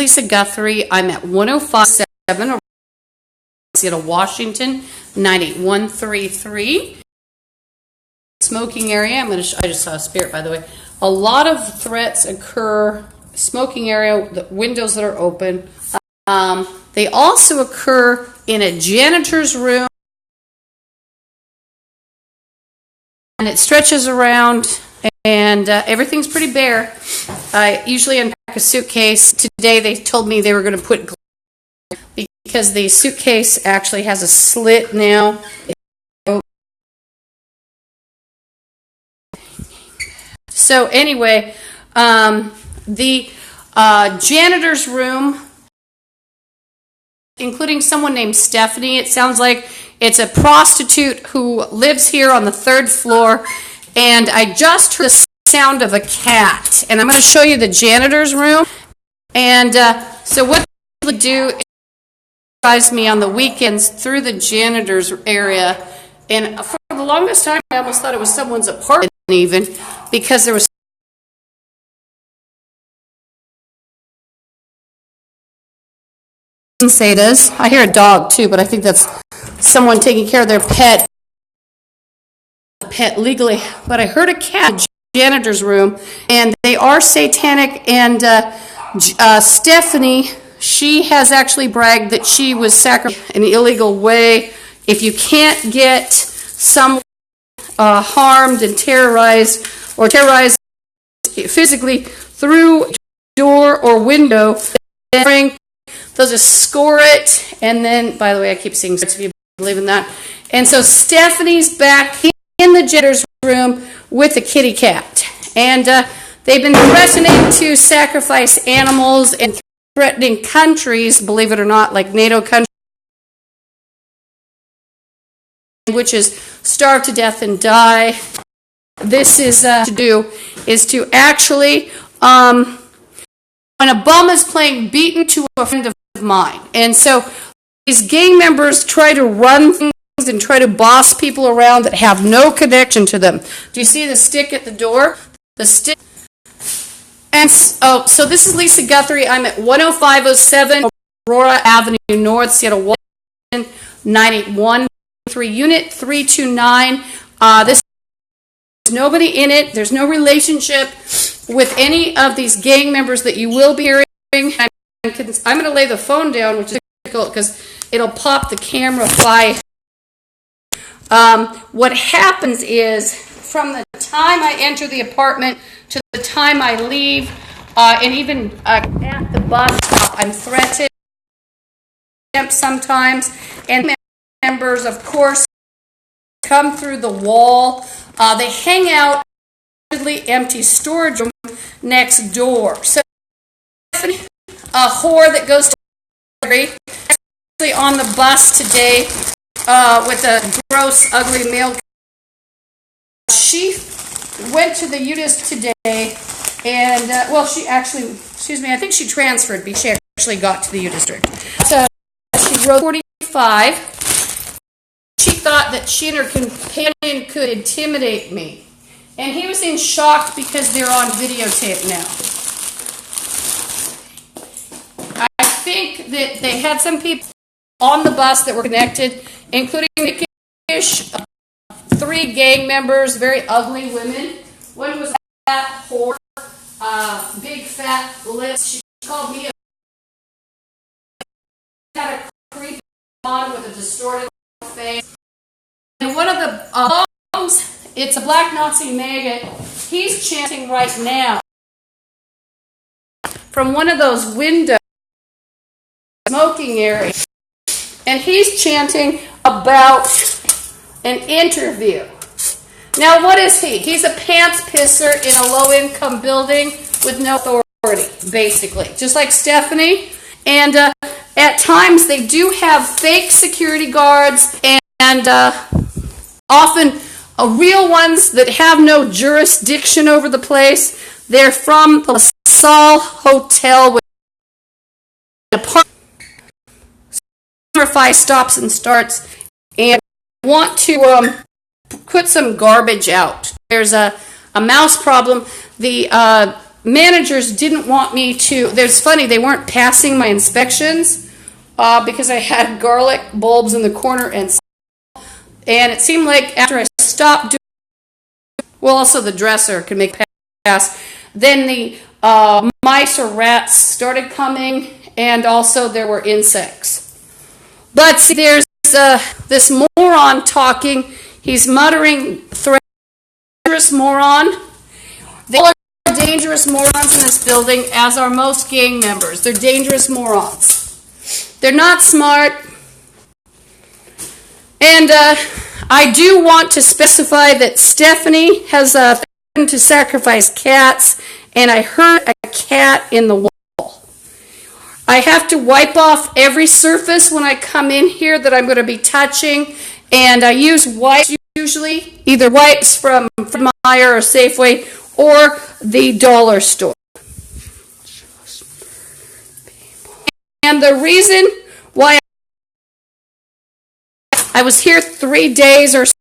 Lisa Guthrie. I'm at 1057 Aurora Avenue, Washington, 98133. Smoking area. I just saw a spirit, by the way. A lot of threats occur. Smoking area, the windows that are open. They also occur in a janitor's room, and it stretches around, and everything's pretty bare. I usually unpack a suitcase. Today they told me they were going to put glass because the suitcase actually has a slit now. So anyway, the janitor's room, including someone named Stephanie. It sounds like it's a prostitute who lives here on the 3rd floor, and I just heard the sound of a cat. And I'm going to show you the janitor's room. And so what they do is drives me on the weekends through the janitor's area, and for the longest time I almost thought it was someone's apartment even, because there was Zetas. I hear a dog too, but I think that's someone taking care of their pet legally. But I heard a cat in the janitor's room, and they are satanic. And Stephanie, she has actually bragged that she was sacrificed in an illegal way. If you can't get someone harmed and terrorized physically through door or window, they'll just score it. And then, by the way, I keep seeing if you believe in that. And so Stephanie's back in the janitor's room with a kitty cat. And they've been threatening to sacrifice animals and threatening countries, believe it or not, like NATO countries, which is starve to death and die. This is to actually, when a bum is playing beaten to a friend of mine. And so these gang members try to run things and try to boss people around that have no connection to them. Do you see the stick at the door? The stick. And so this is Lisa Guthrie. I'm at 10507 Aurora Avenue North, Seattle, Washington, 98133, Unit 329. There's nobody in it. There's no relationship with any of these gang members that you will be hearing. I'm going to lay the phone down, which is difficult because it'll pop the CameraFi. What happens is, from the time I enter the apartment to the time I leave, and even at the bus stop, I'm threatened sometimes. And members, of course, come through the wall. They hang out in the empty storage room next door. So a whore that goes to actually on the bus today with a gross, ugly male. She went to the Zetas today, and she actually, I think she transferred because she actually got to the Zetas. So she wrote 45. She thought that she and her companion could intimidate me, and he was in shock because they're on videotape now. I think that they had some people on the bus that were connected, including Nick-ish, 3 gang members, very ugly women. One was that whore, big fat lips. She called me had a creepy blonde with a distorted face. And one of the bums, it's a black Nazi maggot. He's chanting right now from one of those windows, smoking area, and he's chanting about an interview. Now, what is he? He's a pants pisser in a low-income building with no authority, basically, just like Stephanie. And at times, they do have fake security guards and often real ones that have no jurisdiction over the place. They're from the LaSalle Hotel with an apartment. CameraFi stops and starts and want to put some garbage out. There's a mouse problem. The managers didn't want me to, it's funny, they weren't passing my inspections because I had garlic bulbs in the corner, and it seemed like after I stopped doing, well, also the dresser could make pass, then the mice or rats started coming, and also there were insects. But see, there's this moron talking. He's muttering threats. Dangerous moron. They all are dangerous morons in this building, as are most gang members. They're dangerous morons. They're not smart. And I do want to specify that Stephanie has threatened to sacrifice cats, and I heard a cat in the wall. I have to wipe off every surface when I come in here that I'm going to be touching, and I use wipes usually, either wipes from Meyer or Safeway or the dollar store. And the reason why I was here 3 days or so,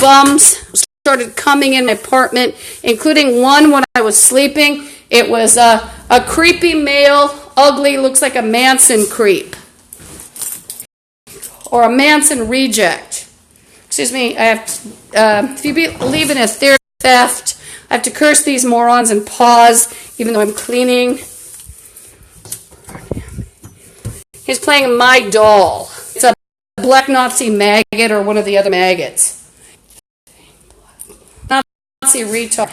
bums started coming in my apartment, including one when I was sleeping. It was a creepy male, ugly, looks like a Manson creep. Or a Manson reject. Excuse me, I have if you believe in a theory of theft, I have to curse these morons and pause, even though I'm cleaning. He's playing My Doll. It's a black Nazi maggot or one of the other maggots. Nazi retard.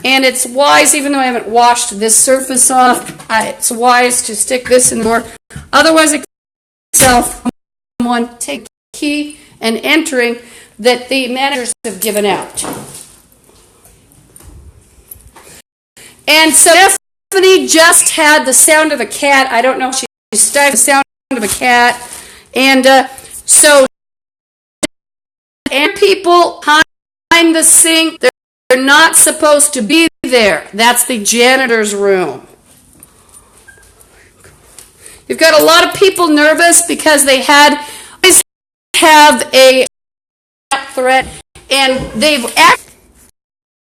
And it's wise, even though I haven't washed this surface off, it's wise to stick this in more. Otherwise, it someone take the key and entering that the managers have given out. And so Stephanie just had the sound of a cat. I don't know if she stifled the sound of a cat. And so, and people behind the sink, they're not supposed to be there. That's the janitor's room. You've got a lot of people nervous because they always have a threat, and they've acted.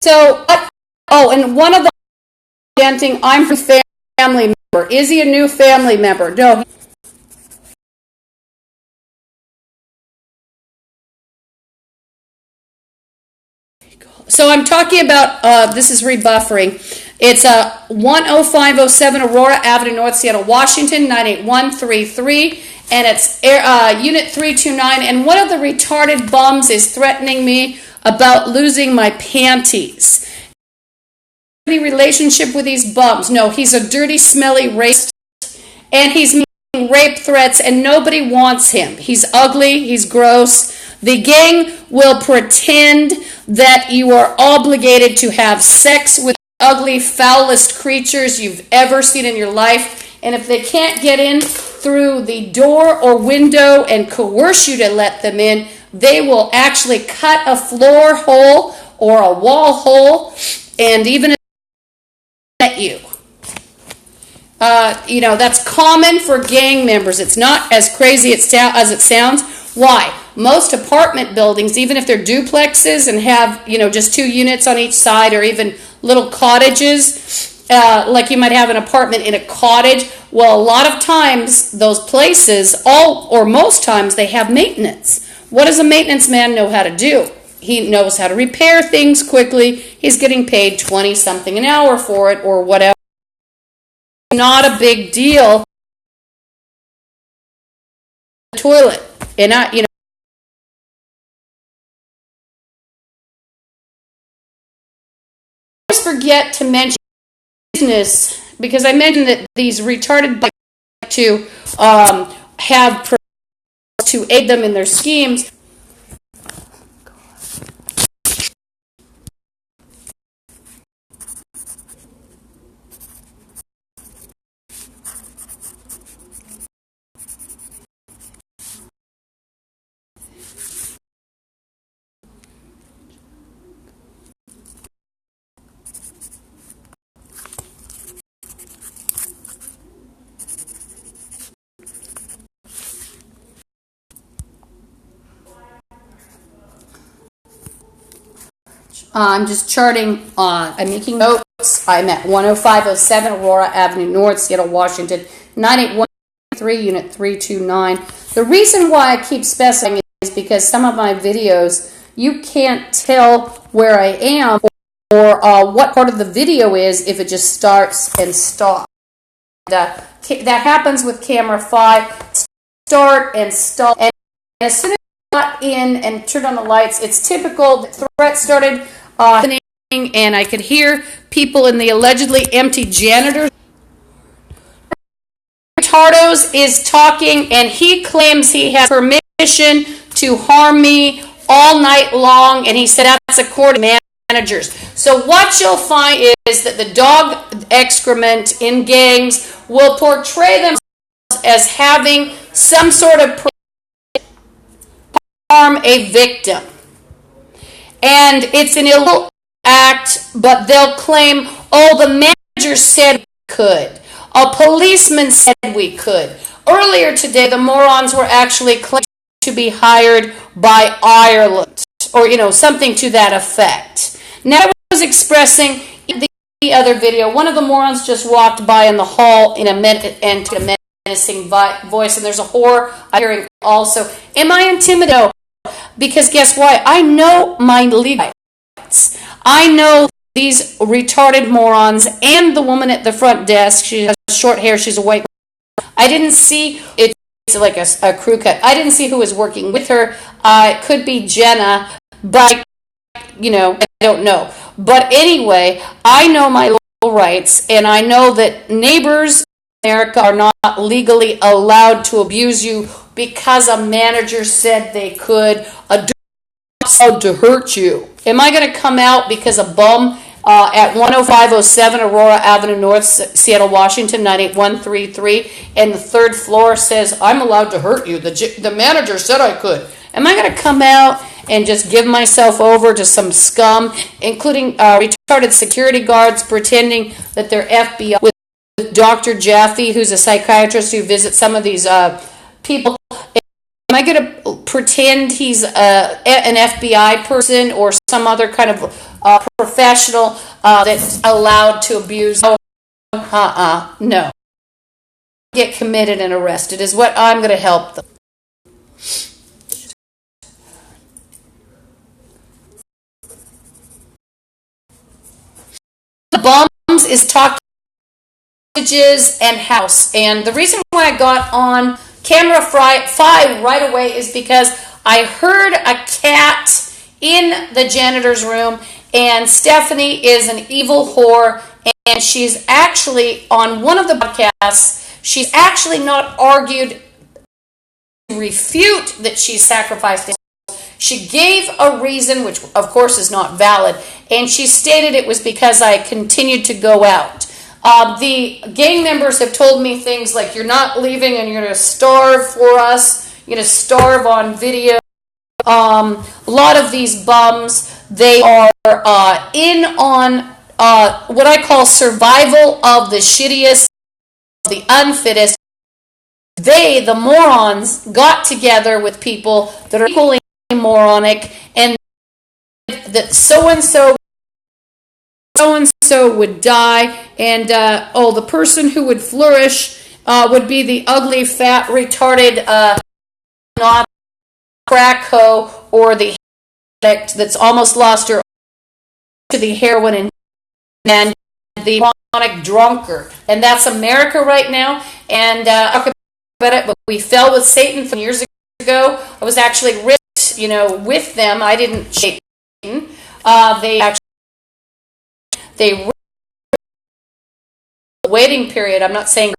So, and one of the chanting, I'm from family member. Is he a new family member? No. So I'm talking about, this is rebuffering. It's 10507 Aurora Avenue, North Seattle, Washington, 98133, and it's Unit 329, and one of the retarded bums is threatening me about losing my panties. Any relationship with these bums? No, he's a dirty, smelly racist, and he's making rape threats, and nobody wants him. He's ugly, he's gross. The gang will pretend that you are obligated to have sex with ugly, foulest creatures you've ever seen in your life. And if they can't get in through the door or window and coerce you to let them in, they will actually cut a floor hole or a wall hole and even at you. That's common for gang members. It's not as crazy as it sounds. Why? Most apartment buildings, even if they're duplexes and have, just 2 units on each side, or even little cottages, like you might have an apartment in a cottage, well, a lot of times those places, most times, they have maintenance. What does a maintenance man know how to do? He knows how to repair things quickly. He's getting paid 20-something an hour for it, or whatever. Not a big deal. The toilet. And I always forget to mention business, because I mentioned that these retarded like to have to aid them in their schemes. I'm just charting, I'm making notes. I'm at 10507 Aurora Avenue North, Seattle, Washington, 98113, Unit 329. The reason why I keep specifying is because some of my videos, you can't tell where I am or what part of the video is if it just starts and stops. That happens with CameraFi. Start and stop. And as soon as I got in and turned on the lights, it's typical. The threat started happening, and I could hear people in the allegedly empty janitor. Tardos is talking, and he claims he has permission to harm me all night long, and he said that's according to managers. So what you'll find is that the dog excrement in gangs will portray themselves as having some sort of harm a victim. And it's an illegal act, but they'll claim, oh, the manager said we could. A policeman said we could. Earlier today, the morons were actually claiming to be hired by Ireland, or, something to that effect. Now, I was expressing in the other video, one of the morons just walked by in the hall in a menacing voice, and there's a whore I'm hearing also. Am I intimidated? No, because guess what? I know my legal rights. I know these retarded morons and the woman at the front desk. She has short hair. She's a white woman. I didn't see it. It's like a crew cut. I didn't see who was working with her. It could be Jenna, but I don't know. But anyway, I know my legal rights, and I know that neighbors in America are not legally allowed to abuse you because a manager said they could. A dog to hurt you. Am I going to come out because a bum at 10507 Aurora Avenue North, Seattle, Washington, 98133, and the third floor says, I'm allowed to hurt you. The manager said I could. Am I going to come out and just give myself over to some scum, including retarded security guards pretending that they're FBI, with Dr. Jaffe, who's a psychiatrist who visits some of these people? Am I going to pretend he's an FBI person or some other kind of professional that's allowed to abuse? No. Get committed and arrested is what I'm going to help them. The bums is talking messages and house, and the reason why I got on CameraFi right away is because I heard a cat in the janitor's room, and Stephanie is an evil whore, and she's actually on one of the podcasts. She's actually not argued to refute that she sacrificed it. She gave a reason, which of course is not valid, and she stated it was because I continued to go out. The gang members have told me things like, you're not leaving and you're going to starve for us. You're going to starve on video. A lot of these bums, they are in on what I call survival of the shittiest, the unfittest. They, the morons, got together with people that are equally moronic, and that so-and-so would die, and the person who would flourish would be the ugly, fat, retarded, not crack hoe, or the addict that's almost lost her to the heroin and the chronic drunkard. And that's America right now, and talk about it, but we fell with Satan 3 years ago. I was actually ripped, with them. I didn't shake Satan. They waiting period. I'm not saying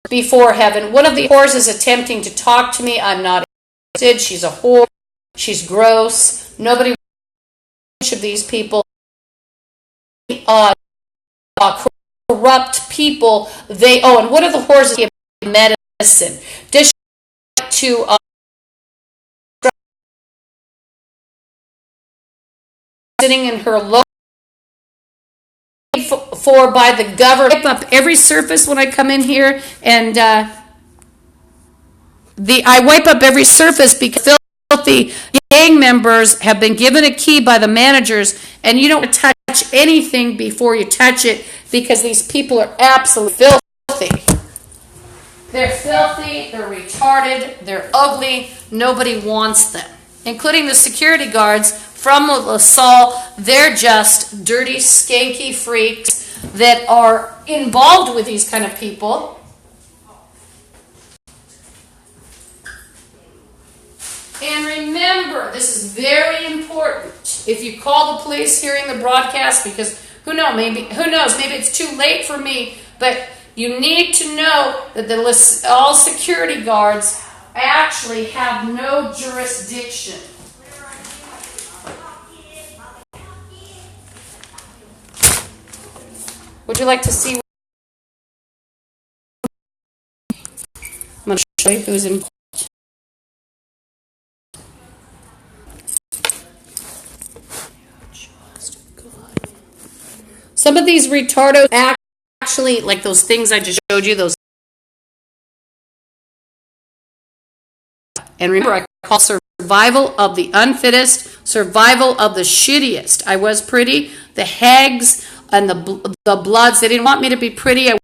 before heaven. One of the whores is attempting to talk to me. I'm not interested. She's a whore. She's gross. Nobody of these people corrupt people. And what are the whores give medicine? Does she like to sitting in her low for by the government. Wipe up every surface when I come in here, and I wipe up every surface because filth filthy. Gang members have been given a key by the managers, and you don't touch anything before you touch it because these people are absolutely filthy. They're filthy, they're retarded, they're ugly, nobody wants them. Including the security guards from LaSalle, they're just dirty, skanky freaks that are involved with these kind of people. And remember, this is very important. If you call the police hearing the broadcast, because who knows, maybe it's too late for me, but you need to know that all security guards actually have no jurisdiction. Would you like to see? I'm going to show you who's in. Some of these retardos actually, like those things I just showed you, those. And remember, I call survival of the unfittest, survival of the shittiest. I was pretty. The hags and the bloods, they didn't want me to be pretty. I wouldn't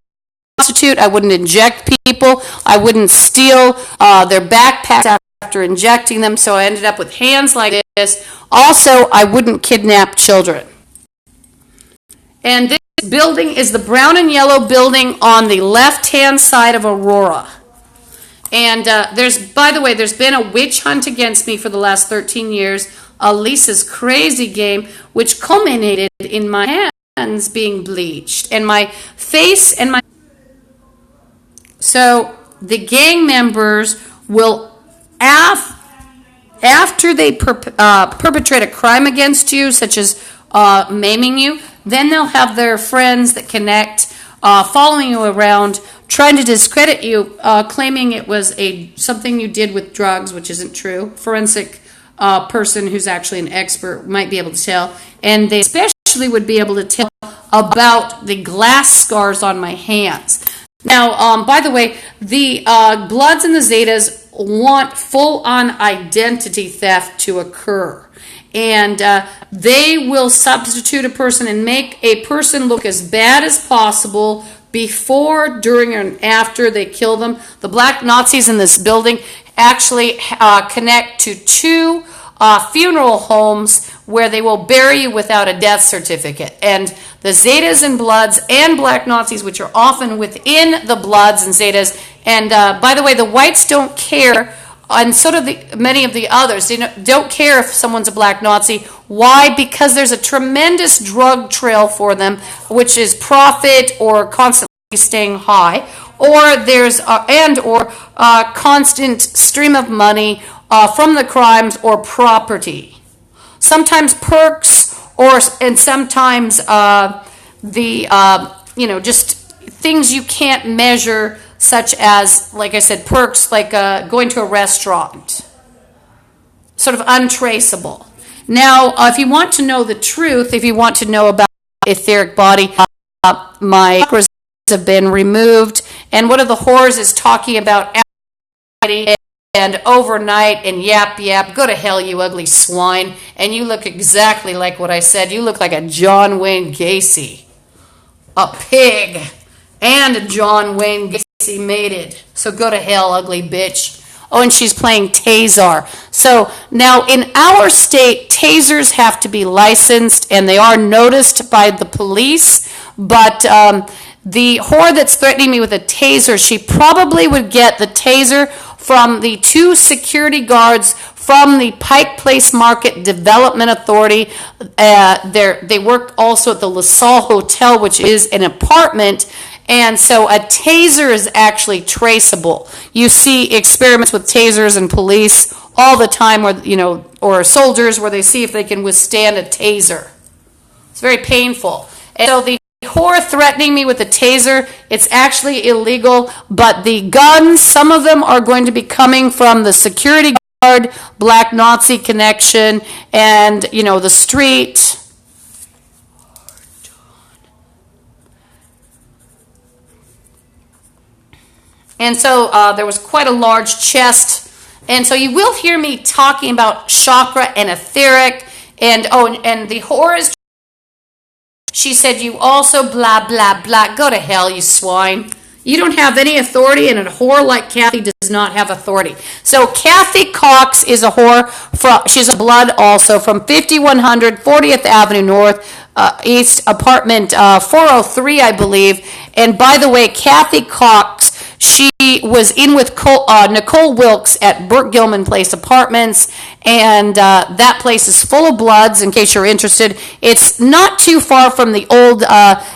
prostitute. I wouldn't inject people. I wouldn't steal their backpacks after injecting them. So I ended up with hands like this. Also, I wouldn't kidnap children. And this building is the brown and yellow building on the left-hand side of Aurora. And by the way, there's been a witch hunt against me for the last 13 years, Lisa's crazy game, which culminated in my hands being bleached and my face and my... So the gang members will, after they perpetrate a crime against you, such as maiming you, then they'll have their friends that connect, following you around, trying to discredit you, claiming it was something you did with drugs, which isn't true. Forensic person who's actually an expert might be able to tell. And they especially would be able to tell about the glass scars on my hands. Now, by the way, the Bloods and the Zetas want full-on identity theft to occur. And they will substitute a person and make a person look as bad as possible before, during, and after they kill them. The black Nazis in this building actually connect to 2 funeral homes where they will bury you without a death certificate. And the Zetas and Bloods and black Nazis, which are often within the Bloods and Zetas, and by the way, the whites don't care. And so do many of the others. They don't care if someone's a black Nazi. Why? Because there's a tremendous drug trail for them, which is profit or constantly staying high, or there's constant stream of money from the crimes or property. Sometimes perks, and sometimes just things you can't measure, such as, like I said, perks, like going to a restaurant, sort of untraceable. Now, if you want to know the truth, if you want to know about etheric body, my chakras have been removed, and one of the whores is talking about and overnight and yap, go to hell, you ugly swine, and you look exactly like what I said. You look like a John Wayne Gacy, a pig, and a John Wayne Gacy mated. So go to hell, ugly bitch. Oh, and she's playing Taser. So now in our state, tasers have to be licensed, and they are noticed by the police. But the whore that's threatening me with a taser, she probably would get the taser from the 2 security guards from the Pike Place Market Development Authority. They work also at the LaSalle Hotel, which is an apartment. And so a taser is actually traceable. You see experiments with tasers and police all the time, where, or soldiers, where they see if they can withstand a taser. It's very painful. And so the whore threatening me with a taser, it's actually illegal, but the guns, some of them are going to be coming from the security guard, black Nazi connection, and, the street. And so there was quite a large chest, And so you will hear me talking about chakra and etheric, and and the whore is, she said, you also blah, blah, blah. Go to hell, you swine. You don't have any authority, and a whore like Kathy does not have authority. So Kathy Cox is a whore. She's a blood also, from 5100 40th Avenue North, East, apartment 403, I believe. And by the way, Kathy Cox, she was in with Nicole Wilkes at Burt Gilman Place Apartments, and that place is full of bloods, in case you're interested. It's not too far from the old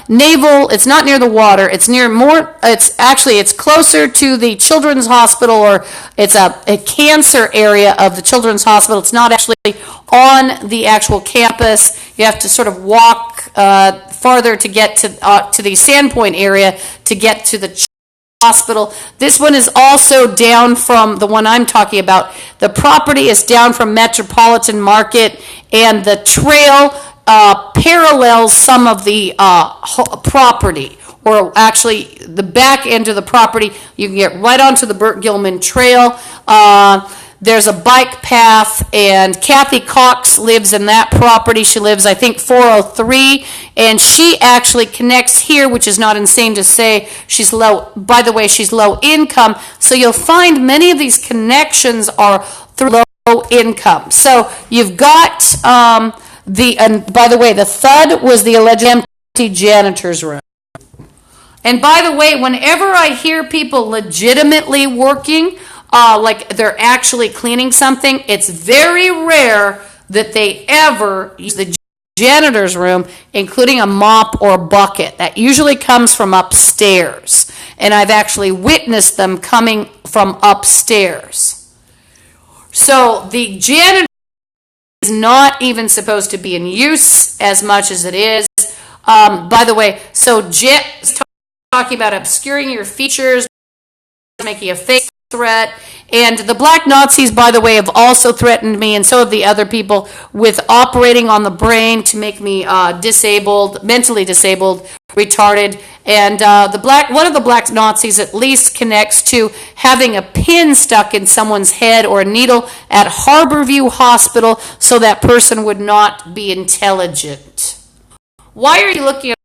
Naval. It's not near the water. It's near more, it's closer to the Children's Hospital, or it's a cancer area of the Children's Hospital. It's not actually on the actual campus. You have to sort of walk farther to get to the Sandpoint area to get to the hospital. This one is also down from the one I'm talking about. The property is down from Metropolitan Market, and the trail parallels some of the property, or actually the back end of the property. You can get right onto the Burt Gilman Trail. There's a bike path, and Kathy Cox lives in that property. She lives, I think, 403, and she actually connects here, which is not insane to say. She's low, by the way, she's low income, so you'll find many of these connections are through low income. So you've got and by the way, the thud was the alleged empty janitor's room. And by the way, whenever I hear people legitimately working, like they're actually cleaning something, it's very rare that they ever use the janitor's room, including a mop or bucket. That usually comes from upstairs, and I've actually witnessed them coming from upstairs. So the janitor is not even supposed to be in use as much as it is. By the way, so talking about obscuring your features, making a fake threat, and the black Nazis, by the way, have also threatened me, and so have the other people, with operating on the brain to make me disabled, mentally disabled, retarded. And one of the black Nazis at least connects to having a pin stuck in someone's head, or a needle at Harborview Hospital, so that person would not be intelligent. Why are you looking at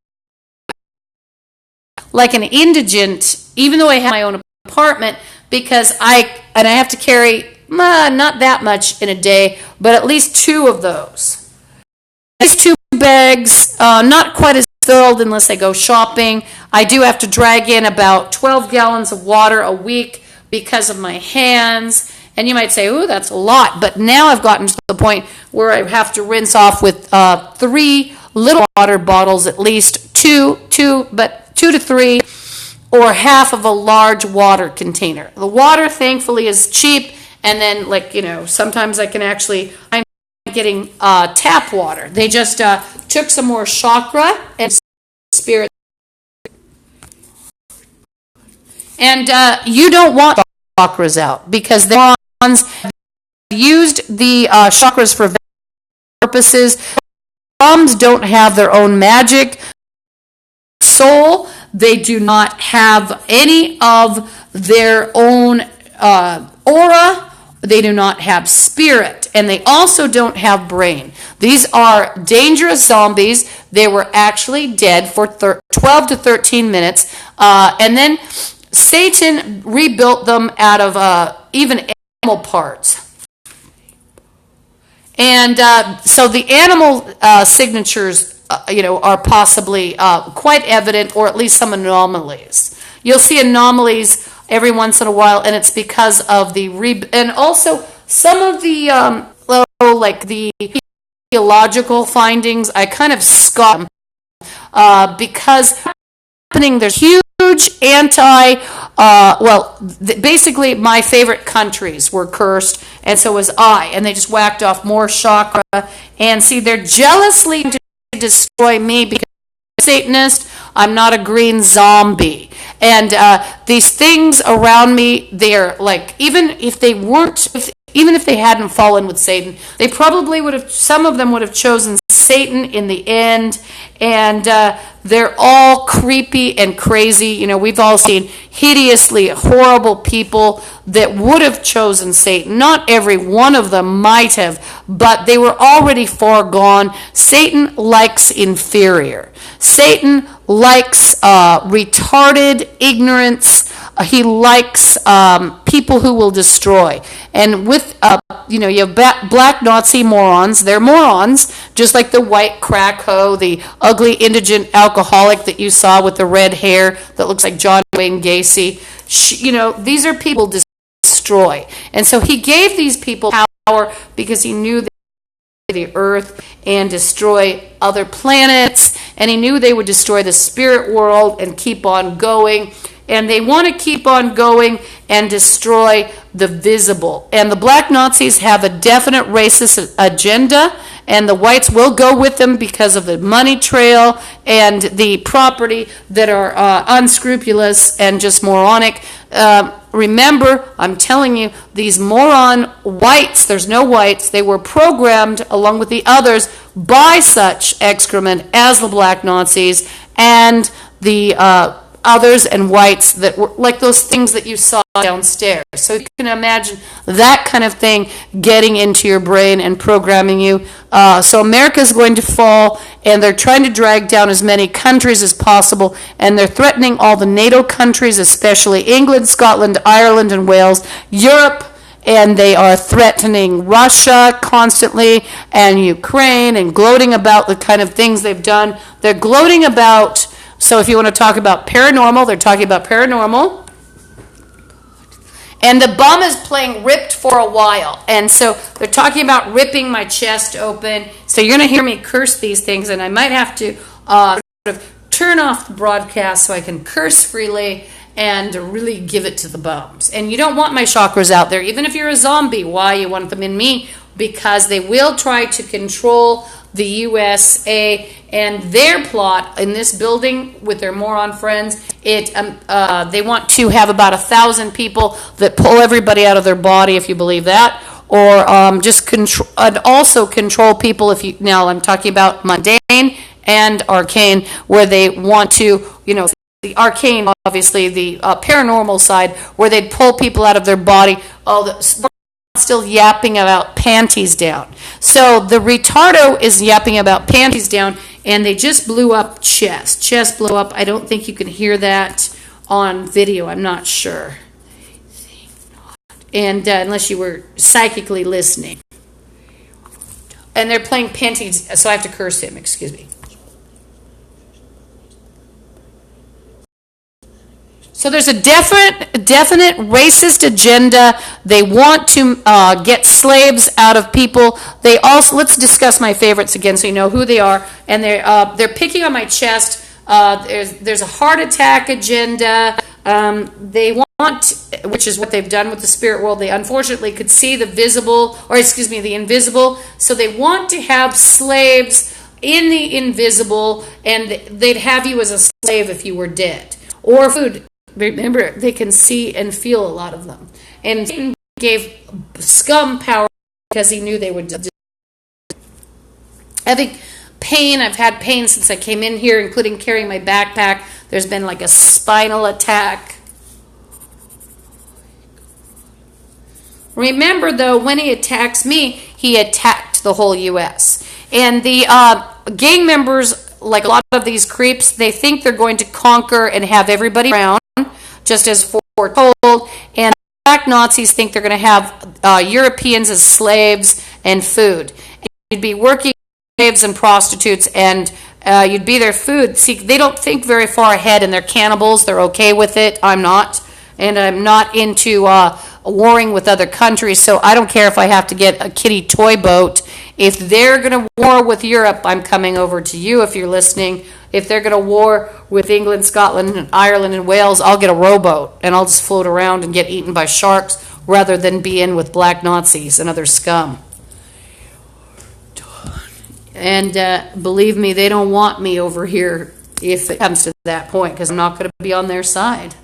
like an indigent, even though I have my own apartment? Because I have to carry not that much in a day, but at least 2 of those. These 2 bags, not quite as filled unless I go shopping. I do have to drag in about 12 gallons of water a week because of my hands. And you might say, ooh, that's a lot. But now I've gotten to the point where I have to rinse off with 3 little water bottles, at least 2 to 3. Or half of a large water container. The water, thankfully, is cheap, and then, sometimes I can actually, I'm getting tap water. They just took some more chakra and spirit. And you don't want the chakras out, because the ones used the chakras for purposes. Bombs don't have their own magic soul. They do not have any of their own aura. They do not have spirit. And they also don't have brain. These are dangerous zombies. They were actually dead for 12 to 13 minutes. And then Satan rebuilt them out of even animal parts. And so the animal signatures are possibly quite evident, or at least some anomalies. You'll see anomalies every once in a while, and it's because of and also some of the like the theological findings. I kind of scoff because there's huge basically my favorite countries were cursed, and so was I, and they just whacked off more chakra. And see, they're jealously to destroy me because I'm a Satanist. I'm not a green zombie. And these things around me, they're like, even if they weren't, even if they hadn't fallen with Satan, they probably would have, some of them would have chosen Satan in the end, and they're all creepy and crazy. You know, we've all seen hideously horrible people that would have chosen Satan. Not every one of them might have, but they were already far gone. Satan likes inferior. Satan likes retarded ignorance. He likes people who will destroy. And with, you know, you have black Nazi morons. They're morons, just like the white crack hoe, the ugly indigent alcoholic that you saw with the red hair that looks like John Wayne Gacy. You know, these are people destroy. And so he gave these people power because he knew that the earth and destroy other planets, and he knew they would destroy the spirit world and keep on going. And they want to keep on going and destroy the visible. And the black Nazis have a definite racist agenda, and the whites will go with them because of the money trail and the property that are unscrupulous and just moronic. Remember, I'm telling you, these moron whites, there's no whites, they were programmed along with the others by such excrement as the black Nazis and the others and whites that were like those things that you saw downstairs. So you can imagine that kind of thing getting into your brain and programming you. So America is going to fall, and they're trying to drag down as many countries as possible, and they're threatening all the NATO countries, especially England, Scotland, Ireland, and Wales, Europe, and they are threatening Russia constantly, and Ukraine, and gloating about the kind of things they've done. They're gloating about. So if you want to talk about paranormal, they're talking about paranormal. And the bum is playing ripped for a while. And so they're talking about ripping my chest open. So you're going to hear me curse these things, and I might have to sort of turn off the broadcast so I can curse freely and really give it to the bums. And you don't want my chakras out there, even if you're a zombie. Why? You want them in me? Because they will try to control the USA and their plot in this building with their moron friends. They want to have about 1,000 people that pull everybody out of their body, if you believe that, or just control, and also control people. If you, now I'm talking about mundane and arcane, where they want to, you know, the arcane, obviously the paranormal side, where they'd pull people out of their body. Still yapping about panties down. So the retardo is yapping about panties down, and they just blew up chest. Chest blew up. I don't think you can hear that on video. I'm not sure. And unless you were psychically listening. And they're playing panties, so I have to curse him. Excuse me. So there's a definite racist agenda. They want to get slaves out of people. They also, let's discuss my favorites again so you know who they are. And they're picking on my chest. There's a heart attack agenda. They want, which is what they've done with the spirit world. They unfortunately could see the visible, or excuse me, the invisible. So they want to have slaves in the invisible, and they'd have you as a slave if you were dead. Or food. Remember, they can see and feel a lot of them. And Satan gave scum power because he knew they would. Having pain, I've had pain since I came in here, including carrying my backpack. There's been like a spinal attack. Remember, though, when he attacks me, he attacked the whole U.S. And the gang members, like a lot of these creeps, they think they're going to conquer and have everybody around, just as foretold, and black Nazis think they're going to have Europeans as slaves and food. And you'd be working slaves and prostitutes, and you'd be their food. See, they don't think very far ahead, and they're cannibals. They're okay with it. I'm not, and I'm not into warring with other countries, so I don't care if I have to get a kitty toy boat. If they're going to war with Europe, I'm coming over to you if you're listening. If they're going to war with England, Scotland, and Ireland, and Wales, I'll get a rowboat, and I'll just float around and get eaten by sharks rather than be in with black Nazis and other scum. And believe me, they don't want me over here if it comes to that point, because I'm not going to be on their side.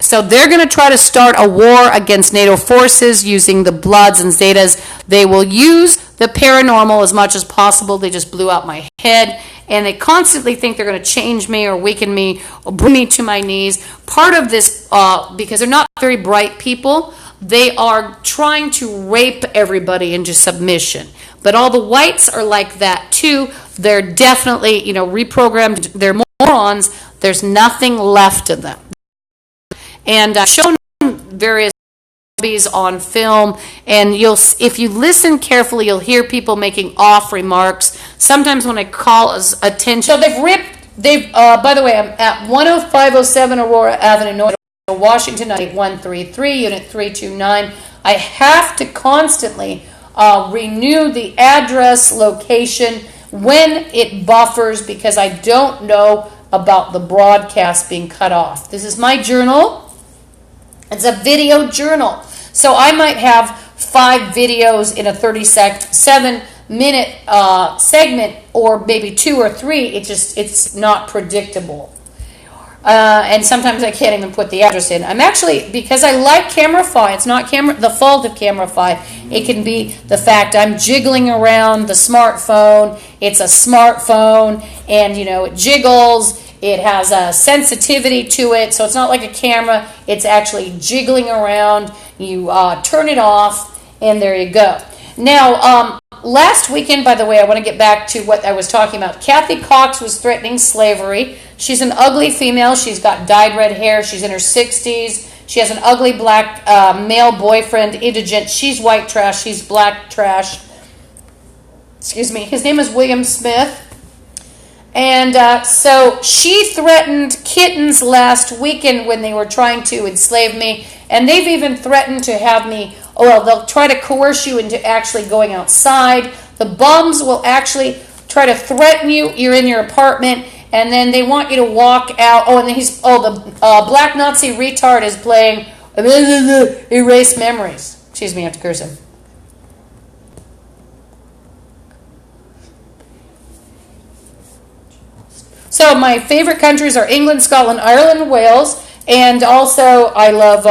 So they're going to try to start a war against NATO forces using the Bloods and Zetas. They will use the paranormal as much as possible. They just blew out my head. And they constantly think they're going to change me or weaken me or bring me to my knees. Part of this, because they're not very bright people, they are trying to rape everybody into submission. But all the whites are like that too. They're definitely, reprogrammed. They're morons. There's nothing left of them. And I've shown various movies on film, and if you listen carefully, you'll hear people making off remarks. Sometimes when I call attention, so by the way, I'm at 10507 Aurora Avenue, North Washington, 9133, Unit 329. I have to constantly renew the address, location, when it buffers, because I don't know about the broadcast being cut off. This is my journal. It's a video journal. So I might have 5 videos in a 37-minute segment, or maybe 2 or 3. It's not predictable. And sometimes I can't even put the address in. I'm actually, because I like CameraFi, it's not the fault of CameraFi. It can be the fact I'm jiggling around the smartphone. It's a smartphone, and it jiggles. It has a sensitivity to it, so it's not like a camera. It's actually jiggling around. You turn it off, and there you go. Now, last weekend, by the way, I want to get back to what I was talking about. Kathy Cox was threatening slavery. She's an ugly female. She's got dyed red hair. She's in her 60s. She has an ugly black male boyfriend, indigent. She's white trash. She's black trash. Excuse me. His name is William Smith. And so she threatened kittens last weekend when they were trying to enslave me. And they've even threatened to have me, they'll try to coerce you into actually going outside. The bums will actually try to threaten you. You're in your apartment, and then they want you to walk out. Oh, and then the black Nazi retard is playing Erase Memories. Excuse me, I have to curse him. So my favorite countries are England, Scotland, Ireland, Wales, and also I love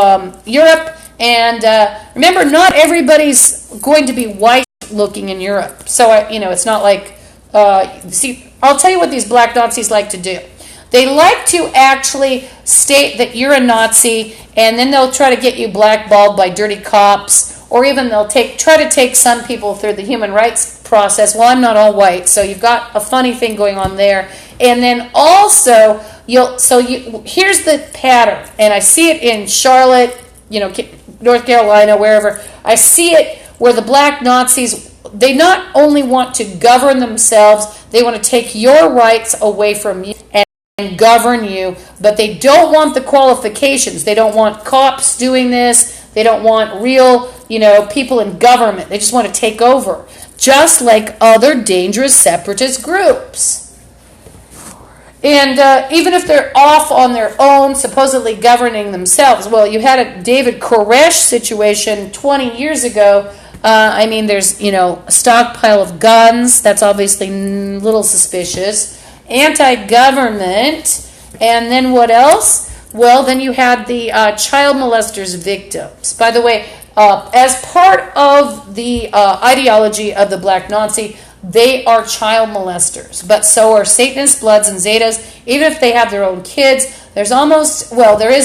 Europe. And remember, not everybody's going to be white looking in Europe. So it's not like I'll tell you what these black Nazis like to do. They like to actually state that you're a Nazi, and then they'll try to get you blackballed by dirty cops, or even they'll try to take some people through the human rights process. Well, I'm not all white, so you've got a funny thing going on there. And then also, here's the pattern, and I see it in Charlotte, North Carolina, wherever. I see it where the black Nazis, they not only want to govern themselves, they want to take your rights away from you and govern you, but they don't want the qualifications. They don't want cops doing this. They don't want real, people in government. They just want to take over, just like other dangerous separatist groups. And even if they're off on their own, supposedly governing themselves, well, you had a David Koresh situation 20 years ago. There's, a stockpile of guns. That's obviously a little suspicious. Anti-government. And then what else? Well, then you had the child molesters victims. By the way, as part of the ideology of the Black Nazi, they are child molesters, but so are Satanist Bloods and Zetas. Even if they have their own kids, there is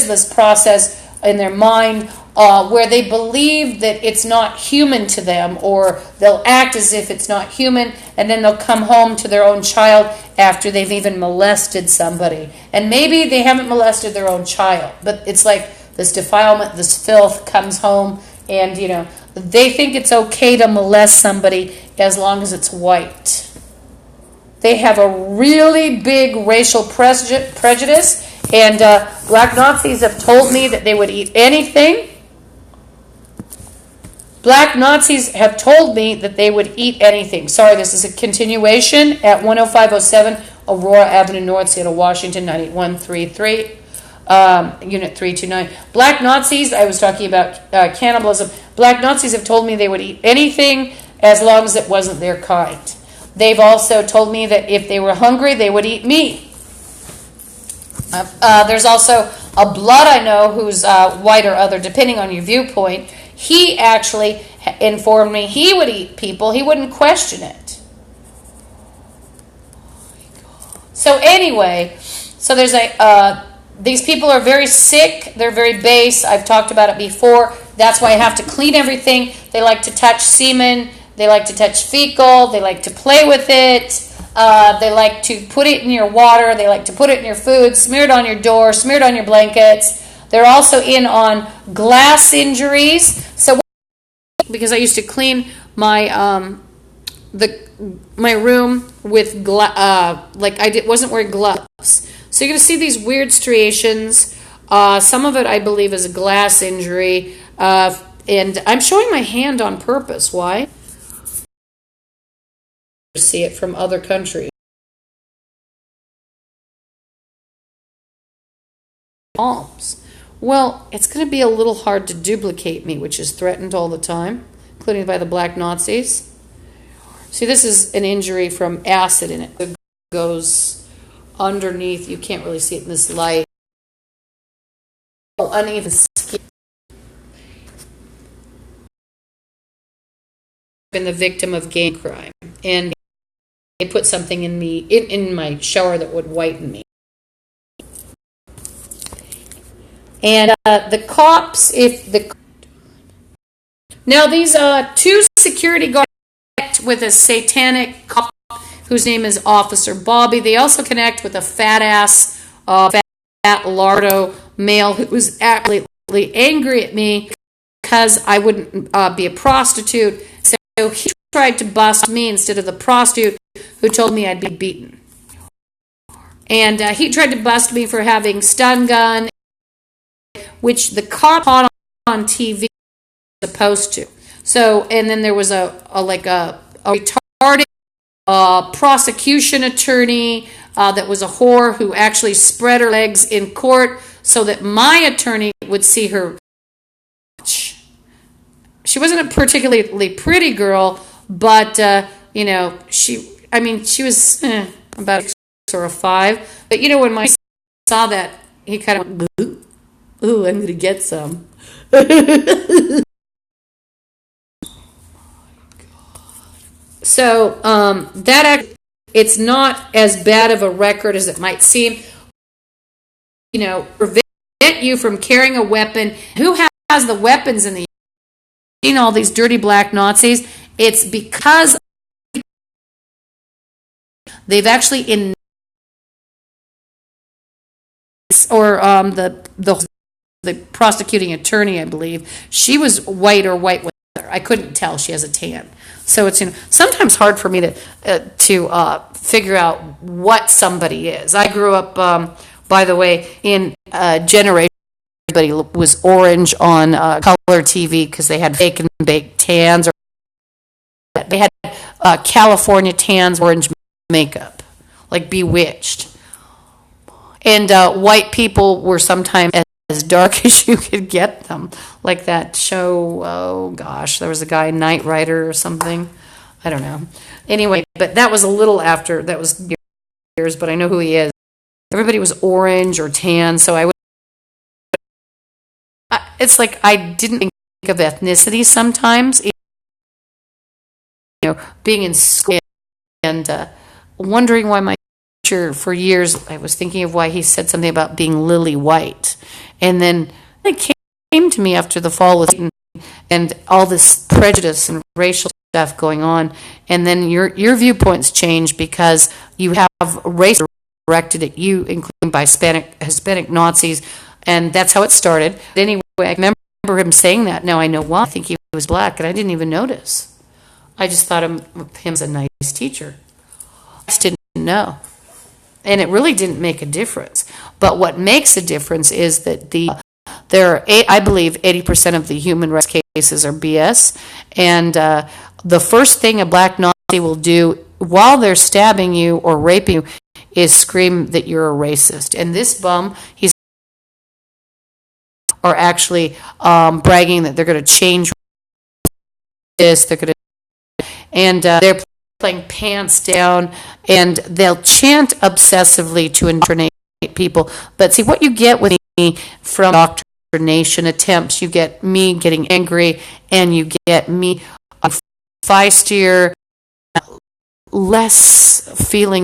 this process in their mind where they believe that it's not human to them, or they'll act as if it's not human, and then they'll come home to their own child after they've even molested somebody. And maybe they haven't molested their own child, but it's like this defilement, this filth comes home, and, they think it's okay to molest somebody as long as it's white. They have a really big racial prejudice, and black Nazis have told me that they would eat anything. Black Nazis have told me that they would eat anything. Sorry, this is a continuation at 10507 Aurora Avenue North, Seattle, Washington, 98133. Unit 329. Black Nazis, I was talking about cannibalism. Black Nazis have told me they would eat anything as long as it wasn't their kind. They've also told me that if they were hungry, they would eat meat. There's also a blood I know who's white or other, depending on your viewpoint, he actually informed me he would eat people. He wouldn't question it. So anyway, so there's these people are very sick. They're very base. I've talked about it before. That's why I have to clean everything. They like to touch semen. They like to touch fecal. They like to play with it. They like to put it in your water. They like to put it in your food, smear it on your door, smear it on your blankets. They're also in on glass injuries. So because I used to clean my my room with wasn't wearing gloves. So you're going to see these weird striations. Some of it I believe is a glass injury. And I'm showing my hand on purpose. Why? See it from other countries. Palms. Well, it's going to be a little hard to duplicate me, which is threatened all the time, including by the black Nazis. See, this is an injury from acid in it. It goes underneath. You can't really see it in this light. Oh, uneven skin. Been the victim of gang crime, and they put something in me in my shower that would whiten me. And the cops, now these two security guards with a satanic cop whose name is Officer Bobby. They also connect with a fat ass, fat lardo male who was actually angry at me because I wouldn't be a prostitute. So he tried to bust me instead of the prostitute who told me I'd be beaten. And he tried to bust me for having stun gun, which the cop caught on TV was supposed to. So, and then there was a retarded prosecution attorney that was a whore who actually spread her legs in court so that my attorney would see her. She wasn't a particularly pretty girl, but she was about 6 or 5. But when my son saw that, he kind of went, "Ooh, I'm gonna get some." So it's not as bad of a record as it might seem. Prevent you from carrying a weapon. Who has the weapons in the all these dirty black Nazis? It's because they've actually the prosecuting attorney, I believe, she was white or white with her. I couldn't tell. She has a tan. So it's sometimes hard for me to figure out what somebody is. I grew up, by the way, in a generation. Everybody was orange on color TV because they had fake and baked tans, or they had California tans, orange makeup, like Bewitched. And white people were sometimes as dark as you could get them, like that show. Oh gosh, there was a guy, Knight Rider or something. I don't know. Anyway, but that was a little after. That was years, but I know who he is. Everybody was orange or tan, so I would. It's like I didn't think of ethnicity sometimes. Being in school and wondering why my teacher for years, I was thinking of why he said something about being lily white. And then it came to me after the fall with Satan and all this prejudice and racial stuff going on. And then your viewpoints change because you have race directed at you, including by Hispanic Nazis. And that's how it started. Anyway, I remember him saying that. Now I know why. I think he was black, and I didn't even notice. I just thought him as a nice teacher. I just didn't know. And it really didn't make a difference. But what makes a difference is that I believe 80% of the human rights cases are BS. And the first thing a black Nazi will do while they're stabbing you or raping you is scream that you're a racist. And this bum, he's are actually bragging that they're going to change this, they're playing pants down, and they'll chant obsessively to indoctrinate people. But see, what you get with from indoctrination attempts. You get me getting angry, and you get me feistier, less feeling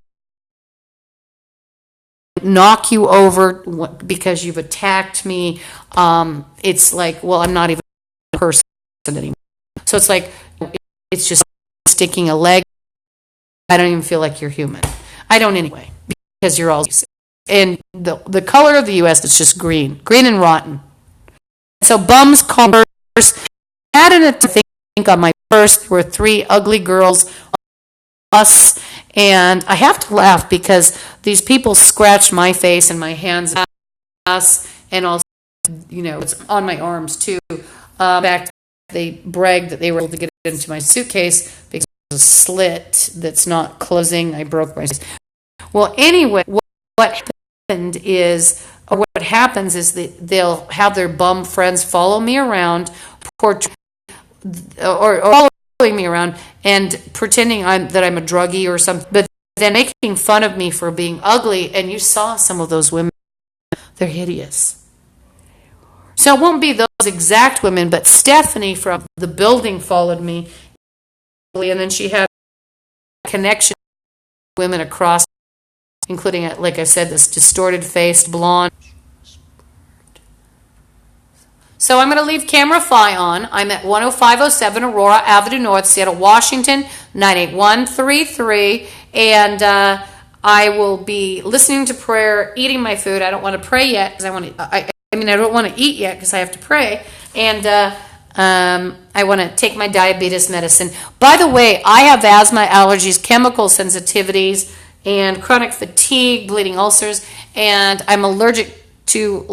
knock you over because you've attacked me. It's like, well, I'm not even a person anymore. So it's like, it's just sticking a leg. I don't even feel like you're human. I don't anyway, because you're all, and the color of the U.S. is just green and rotten. So bums, callers, had an attempt, I think on my first, there were 3 ugly girls, us, and I have to laugh because these people scratched my face and my hands, and also, it's on my arms too. In fact, they bragged that they were able to get it into my suitcase because there's a slit that's not closing. I broke my face. Well, anyway, what happened is, or what happens is that they'll have their bum friends follow me around, or following me around and pretending that I'm a druggie or something, but then making fun of me for being ugly. And you saw some of those women; they're hideous. So it won't be those exact women, but Stephanie from the building followed me, and then she had a connection with women across, including, like I said, this distorted-faced blonde. So I'm going to leave CameraFi on. I'm at 10507 Aurora Avenue North, Seattle, Washington, 98133, and I will be listening to prayer, eating my food. I don't want to pray yet because I don't want to eat yet because I have to pray, and I want to take my diabetes medicine. By the way, I have asthma, allergies, chemical sensitivities, and chronic fatigue, bleeding ulcers, and I'm allergic to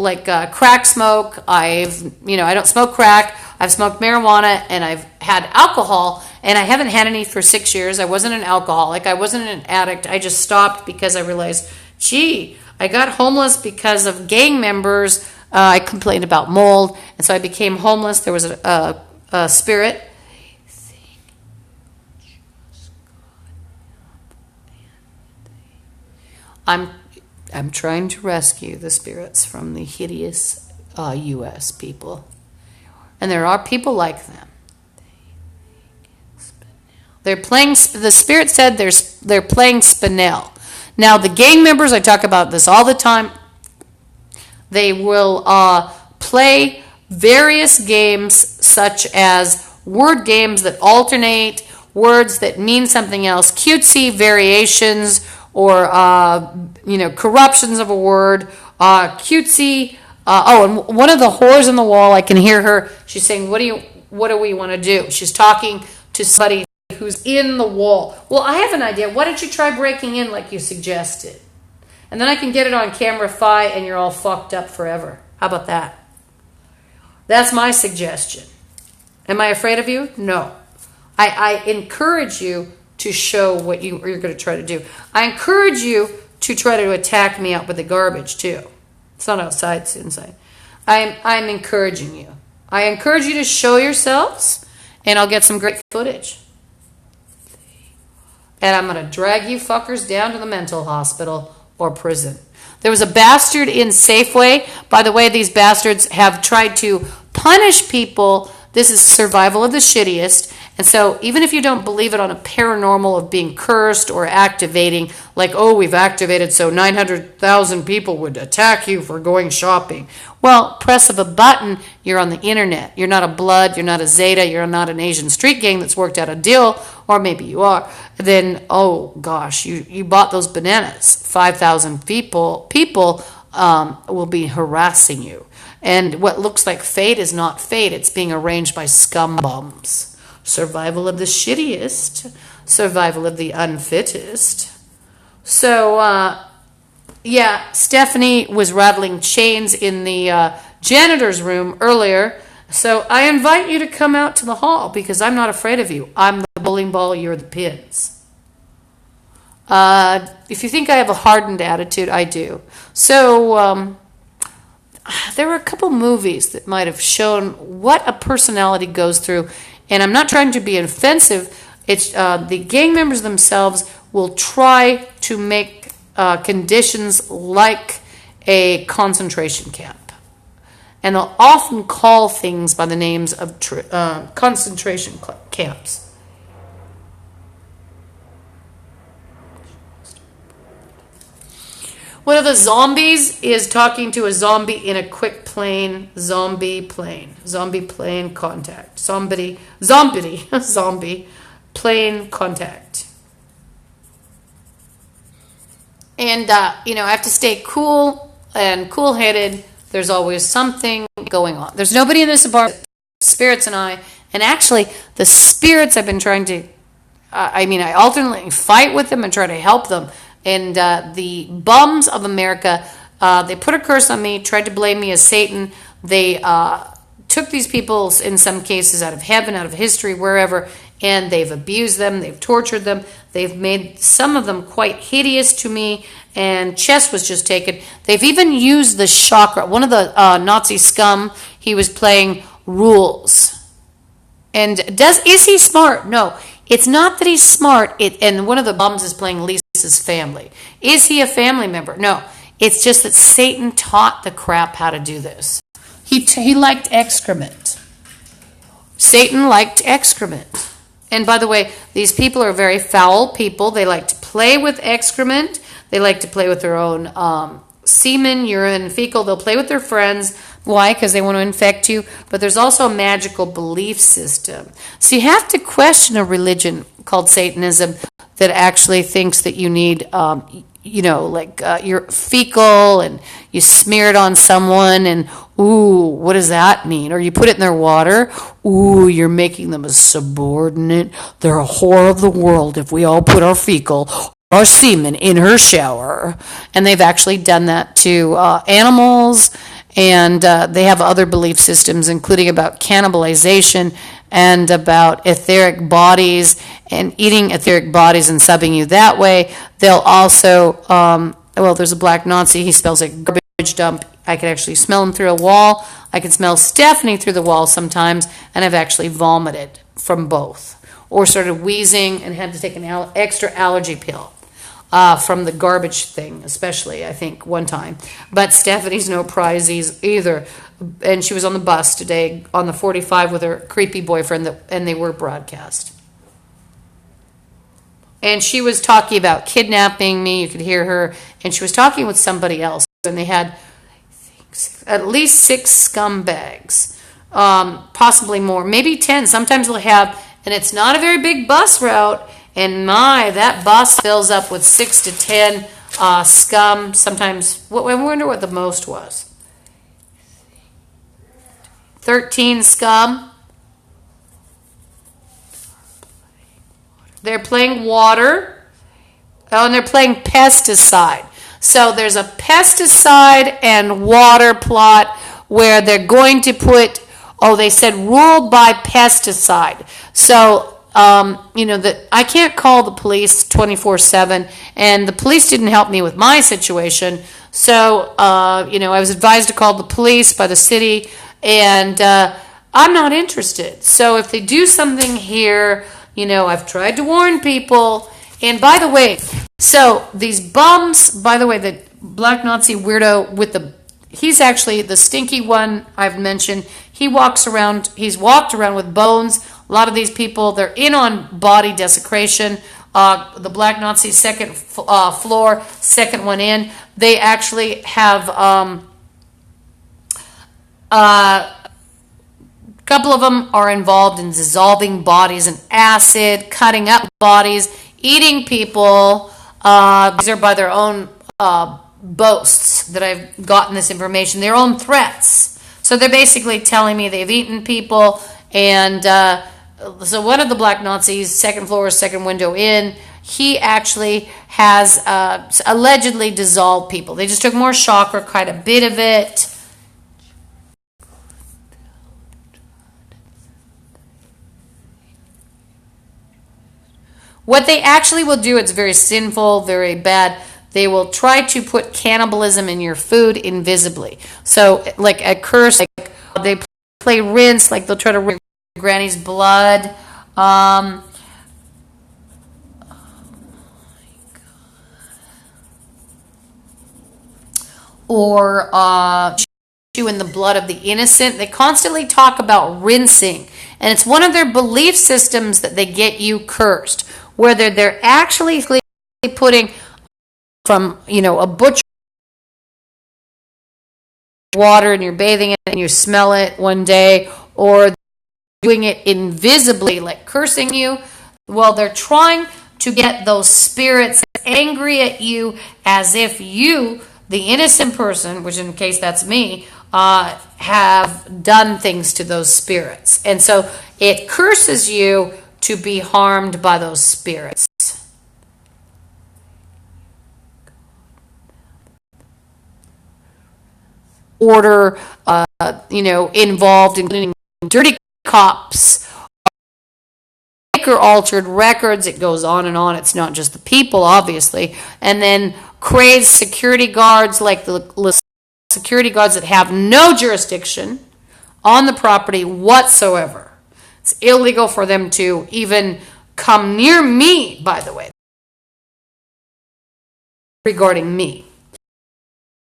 crack smoke. I don't smoke crack. I've smoked marijuana, and I've had alcohol, and I haven't had any for 6 years. I wasn't an alcoholic. I wasn't an addict. I just stopped because I realized, I got homeless because of gang members. I complained about mold, and so I became homeless. There was a spirit. I'm trying to rescue the spirits from the hideous U.S. people. And there are people like them. They're playing, the spirit said they're playing Spinel. Now, the gang members, I talk about this all the time, they will play various games such as word games that alternate words that mean something else, cutesy variations, or corruptions of a word, cutesy. And one of the whores in the wall, I can hear her. She's saying, "What do we want to do?" She's talking to somebody who's in the wall. Well, I have an idea. Why don't you try breaking in like you suggested, and then I can get it on CameraFi, and you're all fucked up forever. How about that? That's my suggestion. Am I afraid of you? No. I encourage you to show what you're going to try to do. I encourage you to try to attack me out with the garbage too. It's not outside, it's inside. I'm encouraging you. I encourage you to show yourselves, and I'll get some great footage. And I'm going to drag you fuckers down to the mental hospital or prison. There was a bastard in Safeway. By the way, these bastards have tried to punish people. This is survival of the shittiest. And so even if you don't believe it on a paranormal of being cursed or activating, like, we've activated so 900,000 people would attack you for going shopping. Well, press of a button, you're on the internet. You're not a Blood, you're not a Zeta, you're not an Asian street gang that's worked out a deal, or maybe you are. Then, oh gosh, you bought those bananas. 5,000 people will be harassing you. And what looks like fate is not fate. It's being arranged by scumbums. Survival of the shittiest. Survival of the unfittest. So, Stephanie was rattling chains in the janitor's room earlier. So I invite you to come out to the hall because I'm not afraid of you. I'm the bowling ball, you're the pins. If you think I have a hardened attitude, I do. So, there were a couple movies that might have shown what a personality goes through, and I'm not trying to be offensive. It's the gang members themselves will try to make conditions like a concentration camp. and they'll often call things by the names of concentration camps. One of the zombies is talking to a zombie in a quick plane, zombie plane contact, zombie plane contact. And, I have to stay cool and cool-headed. There's always something going on. There's nobody in this apartment, spirits and I, and actually the spirits I've been trying to, I alternately fight with them and try to help them. And the bums of America, they put a curse on me, tried to blame me as Satan. They took these people, in some cases, out of heaven, out of history, wherever, and they've abused them, they've tortured them, they've made some of them quite hideous to me, and chess was just taken. They've even used the chakra. One of the Nazi scum, he was playing rules. And is he smart? No. It's not that he's smart, and one of the bums is playing Lisa's family. Is he a family member? No. It's just that Satan taught the crap how to do this. He liked excrement. Satan liked excrement. And by the way, these people are very foul people. They like to play with excrement. They like to play with their own semen, urine, fecal. They'll play with their friends. Why? Because they want to infect you. But there's also a magical belief system. So you have to question a religion called Satanism that actually thinks that you need, your fecal, and you smear it on someone, and ooh, what does that mean? Or you put it in their water. Ooh, you're making them a subordinate. They're a whore of the world if we all put our fecal, our semen in her shower. And they've actually done that to animals. And they have other belief systems, including about cannibalization and about etheric bodies and eating etheric bodies and subbing you that way. They'll also, there's a black Nazi. He smells like a garbage dump. I could actually smell him through a wall. I can smell Stephanie through the wall sometimes, and I've actually vomited from both or started wheezing and had to take an extra allergy pill. From the garbage thing, especially, I think, one time. But Stephanie's no prize either. And she was on the bus today on the 45 with her creepy boyfriend, and they were broadcast. And she was talking about kidnapping me. You could hear her. And she was talking with somebody else. And they had, I think, at least 6 scumbags. Possibly more. Maybe 10. Sometimes they'll have, and it's not a very big bus route. And that bus fills up with 6 to 10 scum. Sometimes, I wonder what the most was. 13 scum. They're playing water. Oh, and they're playing pesticide. So there's a pesticide and water plot where they're going to put, they said ruled by pesticide. So that I can't call the police 24/7, and the police didn't help me with my situation. So, I was advised to call the police by the city, and I'm not interested. So if they do something here, I've tried to warn people. And by the way, so these bums, by the way, the black Nazi weirdo he's actually the stinky one I've mentioned. He's walked around with bones. A lot of these people, they're in on body desecration. The black Nazi second floor, second one in, they actually have a couple of them are involved in dissolving bodies in acid, cutting up bodies, eating people. These are by their own boasts that I've gotten this information, their own threats. So they're basically telling me they've eaten people, and so one of the black Nazis, second floor, second window in, he actually has allegedly dissolved people. They just took more chakra, quite a bit of it. What they actually will do, it's very sinful, very bad. They will try to put cannibalism in your food invisibly. So, like a curse, like they play rinse, like they'll try to rinse granny's blood. Or you in the blood of the innocent. They constantly talk about rinsing, and it's one of their belief systems that they get you cursed, whether they're actually putting from, a butcher water and you're bathing in it and you smell it one day, or doing it invisibly, like cursing you. Well, they're trying to get those spirits angry at you as if you, the innocent person, which in case that's me, have done things to those spirits. And so it curses you to be harmed by those spirits. Order, involved, including dirty cops, or altered records. It goes on and on. It's not just the people, obviously. And then crazed security guards, like the security guards that have no jurisdiction on the property whatsoever. It's illegal for them to even come near me, by the way, regarding me.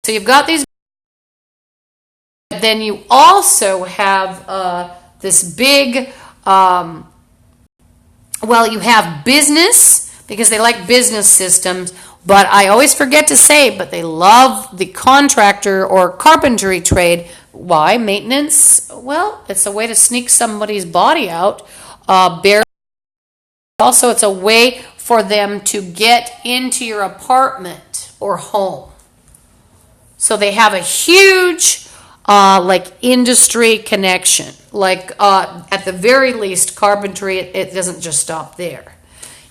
So you've got these. Then you also have this big, you have business, because they like business systems, but I always forget to say, but they love the contractor or carpentry trade. Why? Maintenance? Well, it's a way to sneak somebody's body out. Also, it's a way for them to get into your apartment or home. So they have a huge industry connection. At the very least, carpentry, it doesn't just stop there.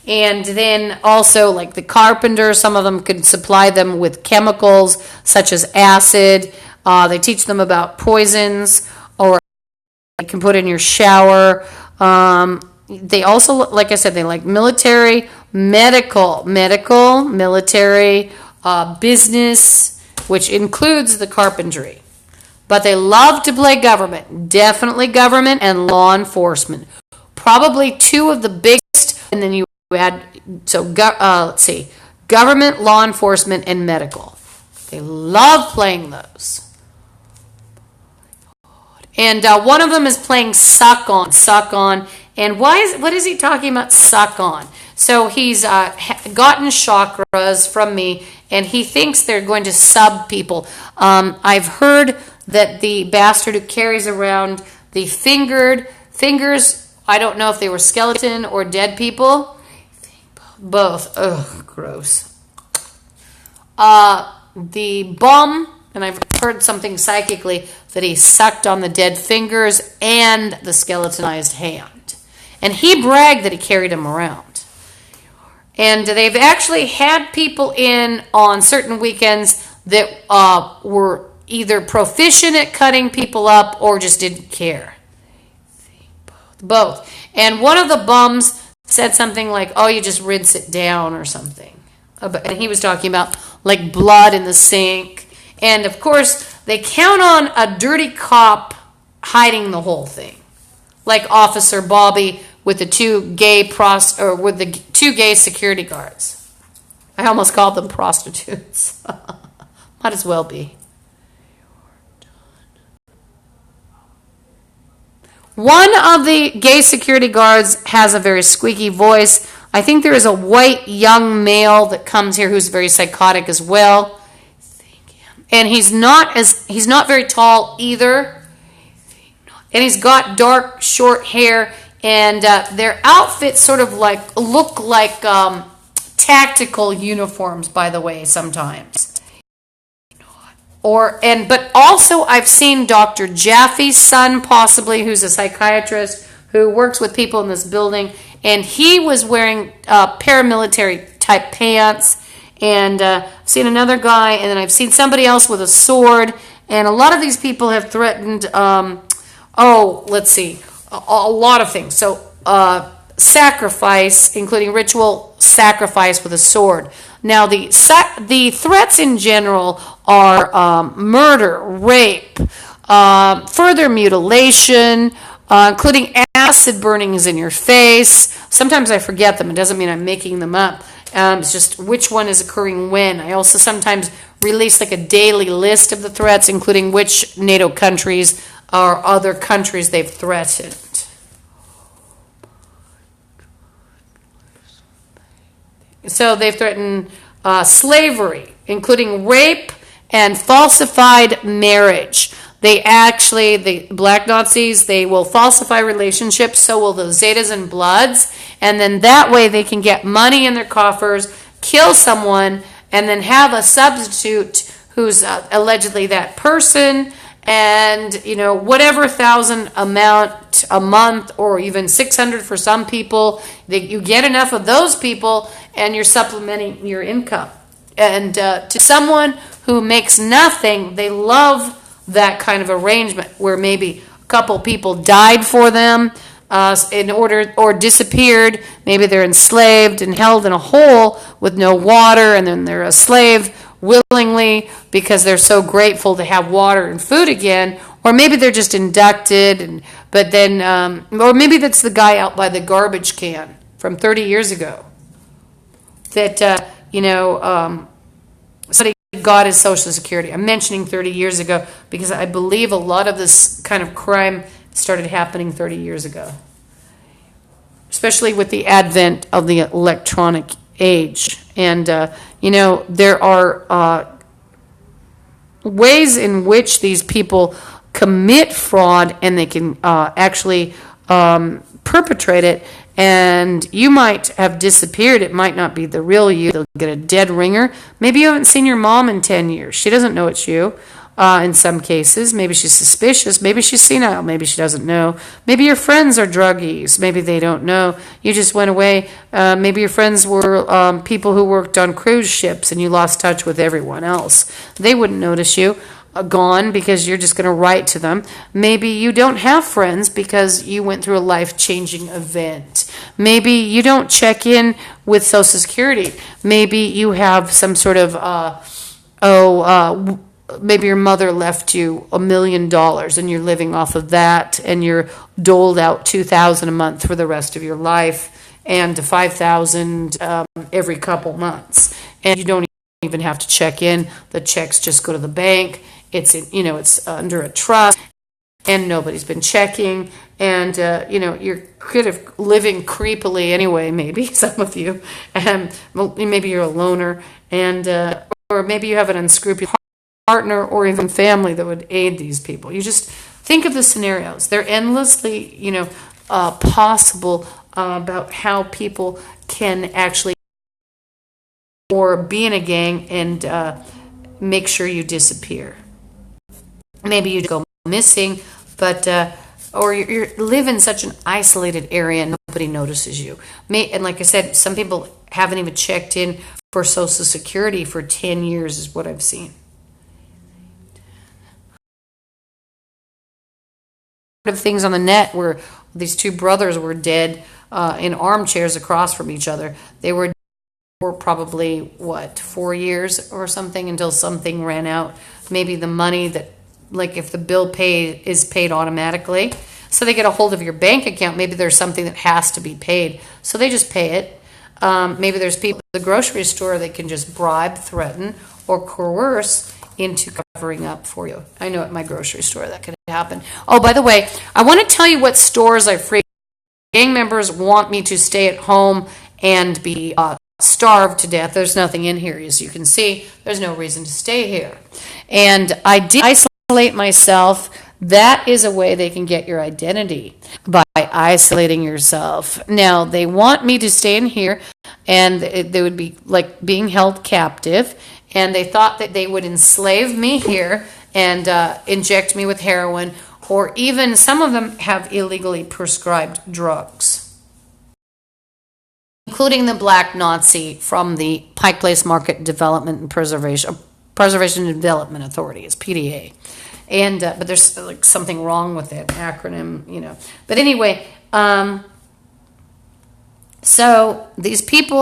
And then also, like the carpenters, some of them could supply them with chemicals such as acid. They teach them about poisons, or you can put in your shower. They also, like I said, they like military, medical, military, business, which includes the carpentry. But they love to play government, definitely government and law enforcement. Probably two of the biggest, and then you add, government, law enforcement, and medical. They love playing those. And one of them is playing suck on. And what is he talking about suck on? So he's gotten chakras from me, and he thinks they're going to sub people. I've heard that the bastard who carries around the fingers, I don't know if they were skeleton or dead people. Both. Ugh, gross. The bum, and I've heard something psychically that he sucked on the dead fingers and the skeletonized hand. And he bragged that he carried them around. And they've actually had people in on certain weekends that were either proficient at cutting people up or just didn't care. Both. And one of the bums said something like, oh, you just rinse it down or something. And he was talking about like blood in the sink. And of course, they count on a dirty cop hiding the whole thing. Like Officer Bobby with the two gay security guards. I almost called them prostitutes. Might as well be. One of the gay security guards has a very squeaky voice. I think there is a white young male that comes here who's very psychotic as well. And he's not very tall either. And he's got dark, short hair. And their outfits sort of look like tactical uniforms, by the way, sometimes. But also I've seen Dr. Jaffe's son, possibly, who's a psychiatrist who works with people in this building, and he was wearing paramilitary type pants. And I've seen another guy, and then I've seen somebody else with a sword. And a lot of these people have threatened, a lot of things. So sacrifice, including ritual sacrifice with a sword. Now, the threats in general are murder, rape, further mutilation, including acid burnings in your face. Sometimes I forget them. It doesn't mean I'm making them up. It's just which one is occurring when. I also sometimes release like a daily list of the threats, including which NATO countries or other countries they've threatened. So they've threatened slavery, including rape and falsified marriage. The black Nazis, they will falsify relationships, so will the Zetas and Bloods, and then that way they can get money in their coffers, kill someone, and then have a substitute who's allegedly that person, and whatever 1,000 amount a month, or even 600 for some people, you get enough of those people, and you're supplementing your income. And to someone who makes nothing, they love that kind of arrangement where maybe a couple people died for them or disappeared. Maybe they're enslaved and held in a hole with no water, and then they're a slave willingly because they're so grateful to have water and food again. Or maybe they're just inducted, or maybe that's the guy out by the garbage can from 30 years ago that somebody got his Social Security. I'm mentioning 30 years ago because I believe a lot of this kind of crime started happening 30 years ago, especially with the advent of the electronic age. And, there are ways in which these people commit fraud, and they can actually perpetrate it. And you might have disappeared. It might not be the real you. They'll get a dead ringer. Maybe you haven't seen your mom in 10 years. She doesn't know it's you in some cases. Maybe she's suspicious. Maybe she's senile. Maybe she doesn't know. Maybe your friends are druggies. Maybe they don't know. You just went away. Maybe your friends were people who worked on cruise ships and you lost touch with everyone else. They wouldn't notice you. Gone because you're just going to write to them. Maybe you don't have friends because you went through a life-changing event. Maybe you don't check in with Social Security. Maybe you have some sort of maybe your mother left you $1 million and you're living off of that, and you're doled out $2,000 a month for the rest of your life, and $5,000 every couple months, and you don't even have to check in. The checks just go to the bank. It's under a trust, and nobody's been checking, and you're kind of living creepily anyway. Maybe some of you, and maybe you're a loner, and or maybe you have an unscrupulous partner or even family that would aid these people. You just think of the scenarios. They're endlessly, possible about how people can actually or be in a gang and make sure you disappear. Maybe you go missing, but or you live in such an isolated area and nobody notices you. And like I said, some people haven't even checked in for Social Security for 10 years is what I've seen. Of things on the net where these two brothers were dead in armchairs across from each other. They were for probably 4 years or something until something ran out. Maybe the money that, like if the bill is paid automatically, so they get a hold of your bank account. Maybe there's something that has to be paid, so they just pay it. Maybe there's people at the grocery store that can just bribe, threaten, or coerce into covering up for you. I know at my grocery store that could happen. Oh, by the way, I want to tell you what stores I free. Gang members want me to stay at home and be starved to death. There's nothing in here, as you can see. There's no reason to stay here. And I did isolate myself. That is a way they can get your identity, by isolating yourself. Now, they want me to stay in here, and they would be like being held captive, and they thought that they would enslave me here and inject me with heroin, or even some of them have illegally prescribed drugs, including the Black Nazi from the Pike Place Market Development and Preservation and Development Authority, it's PDA. And but there's like something wrong with that acronym, But anyway, so these people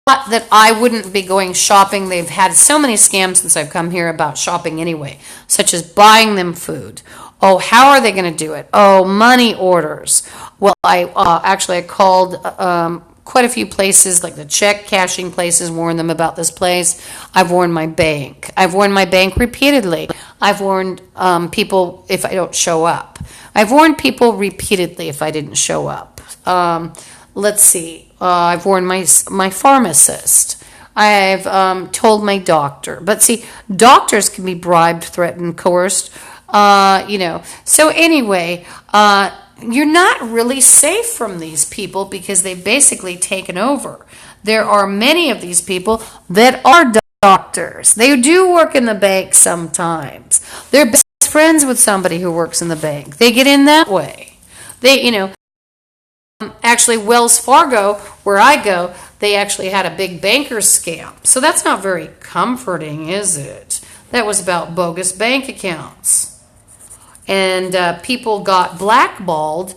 thought that I wouldn't be going shopping. They've had so many scams since I've come here about shopping anyway, such as buying them food. Oh, how are they going to do it? Oh, money orders. Well, I called quite a few places, like the check cashing places, warn them about this place. I've warned my bank. I've warned my bank repeatedly. I've warned people if I don't show up. I've warned people repeatedly if I didn't show up. Let's see. I've warned my pharmacist. I've told my doctor. But see, doctors can be bribed, threatened, coerced. So anyway, you're not really safe from these people because they've basically taken over. There are many of these people that are doctors. They do work in the bank sometimes. They're best friends with somebody who works in the bank. They get in that way. Actually, Wells Fargo, where I go, they actually had a big banker scam. So that's not very comforting, is it? That was about bogus bank accounts. And people got blackballed,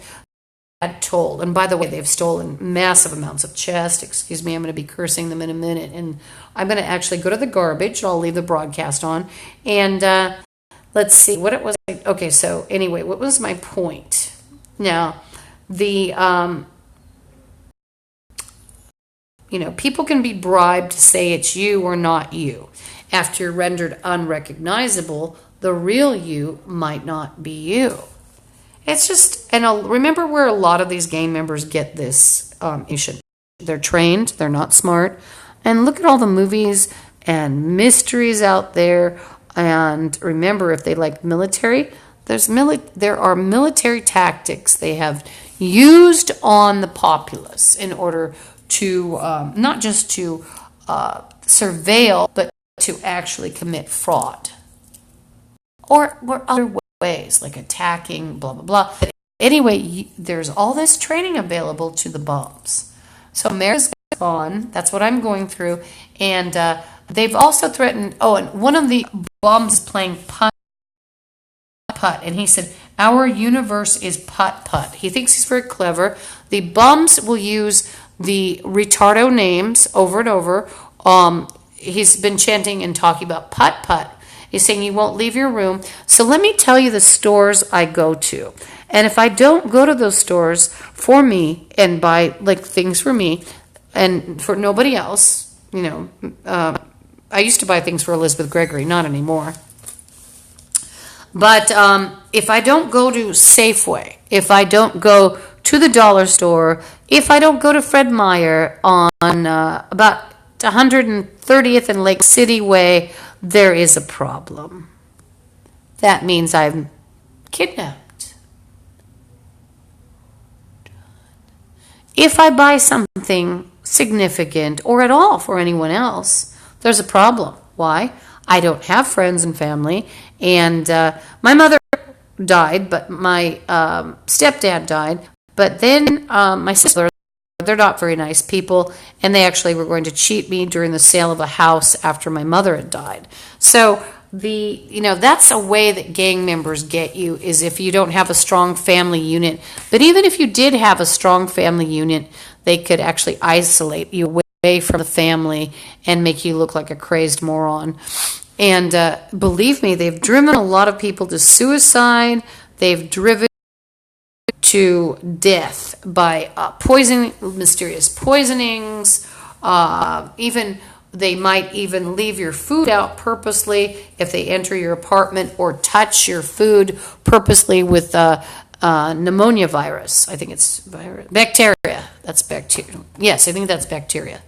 told. And by the way, they've stolen massive amounts of chest. Excuse me, I'm going to be cursing them in a minute. And I'm going to actually go to the garbage. I'll leave the broadcast on. And let's see what it was. Okay, so anyway, what was my point? Now, people can be bribed to say it's you or not you. After you're rendered unrecognizable, the real you might not be you. It's just, and remember where a lot of these gang members get this issue. They're trained, they're not smart. And look at all the movies and mysteries out there. And remember, if they like military, there are military tactics they have used on the populace in order to not just to surveil, but to actually commit fraud. Or other ways, like attacking, blah, blah, blah. But anyway, there's all this training available to the bums. So America's gone. That's what I'm going through. And they've also threatened, and one of the bums is playing putt. And he said, our universe is putt-putt. He thinks he's very clever. The bums will use the retardo names over and over. He's been chanting and talking about putt-putt. He's saying you won't leave your room. So let me tell you the stores I go to. And if I don't go to those stores for me and buy things for me and for nobody else, I used to buy things for Elizabeth Gregory, not anymore. But if I don't go to Safeway, if I don't go to the dollar store, if I don't go to Fred Meyer on about 130th and Lake City Way, there is a problem. That means I'm kidnapped. If I buy something significant or at all for anyone else, there's a problem. Why? I don't have friends and family, and my mother died, but my stepdad died. But then my sister, they're not very nice people, and they actually were going to cheat me during the sale of a house after my mother had died. So that's a way that gang members get you, is if you don't have a strong family unit. But even if you did have a strong family unit, they could actually isolate you away from the family and make you look like a crazed moron. And believe me, they've driven a lot of people to suicide. They've driven to death by mysterious poisonings. Even they might even leave your food out purposely if they enter your apartment or touch your food purposely with pneumonia virus. I think it's bacteria. That's bacteria. Yes, I think that's bacteria.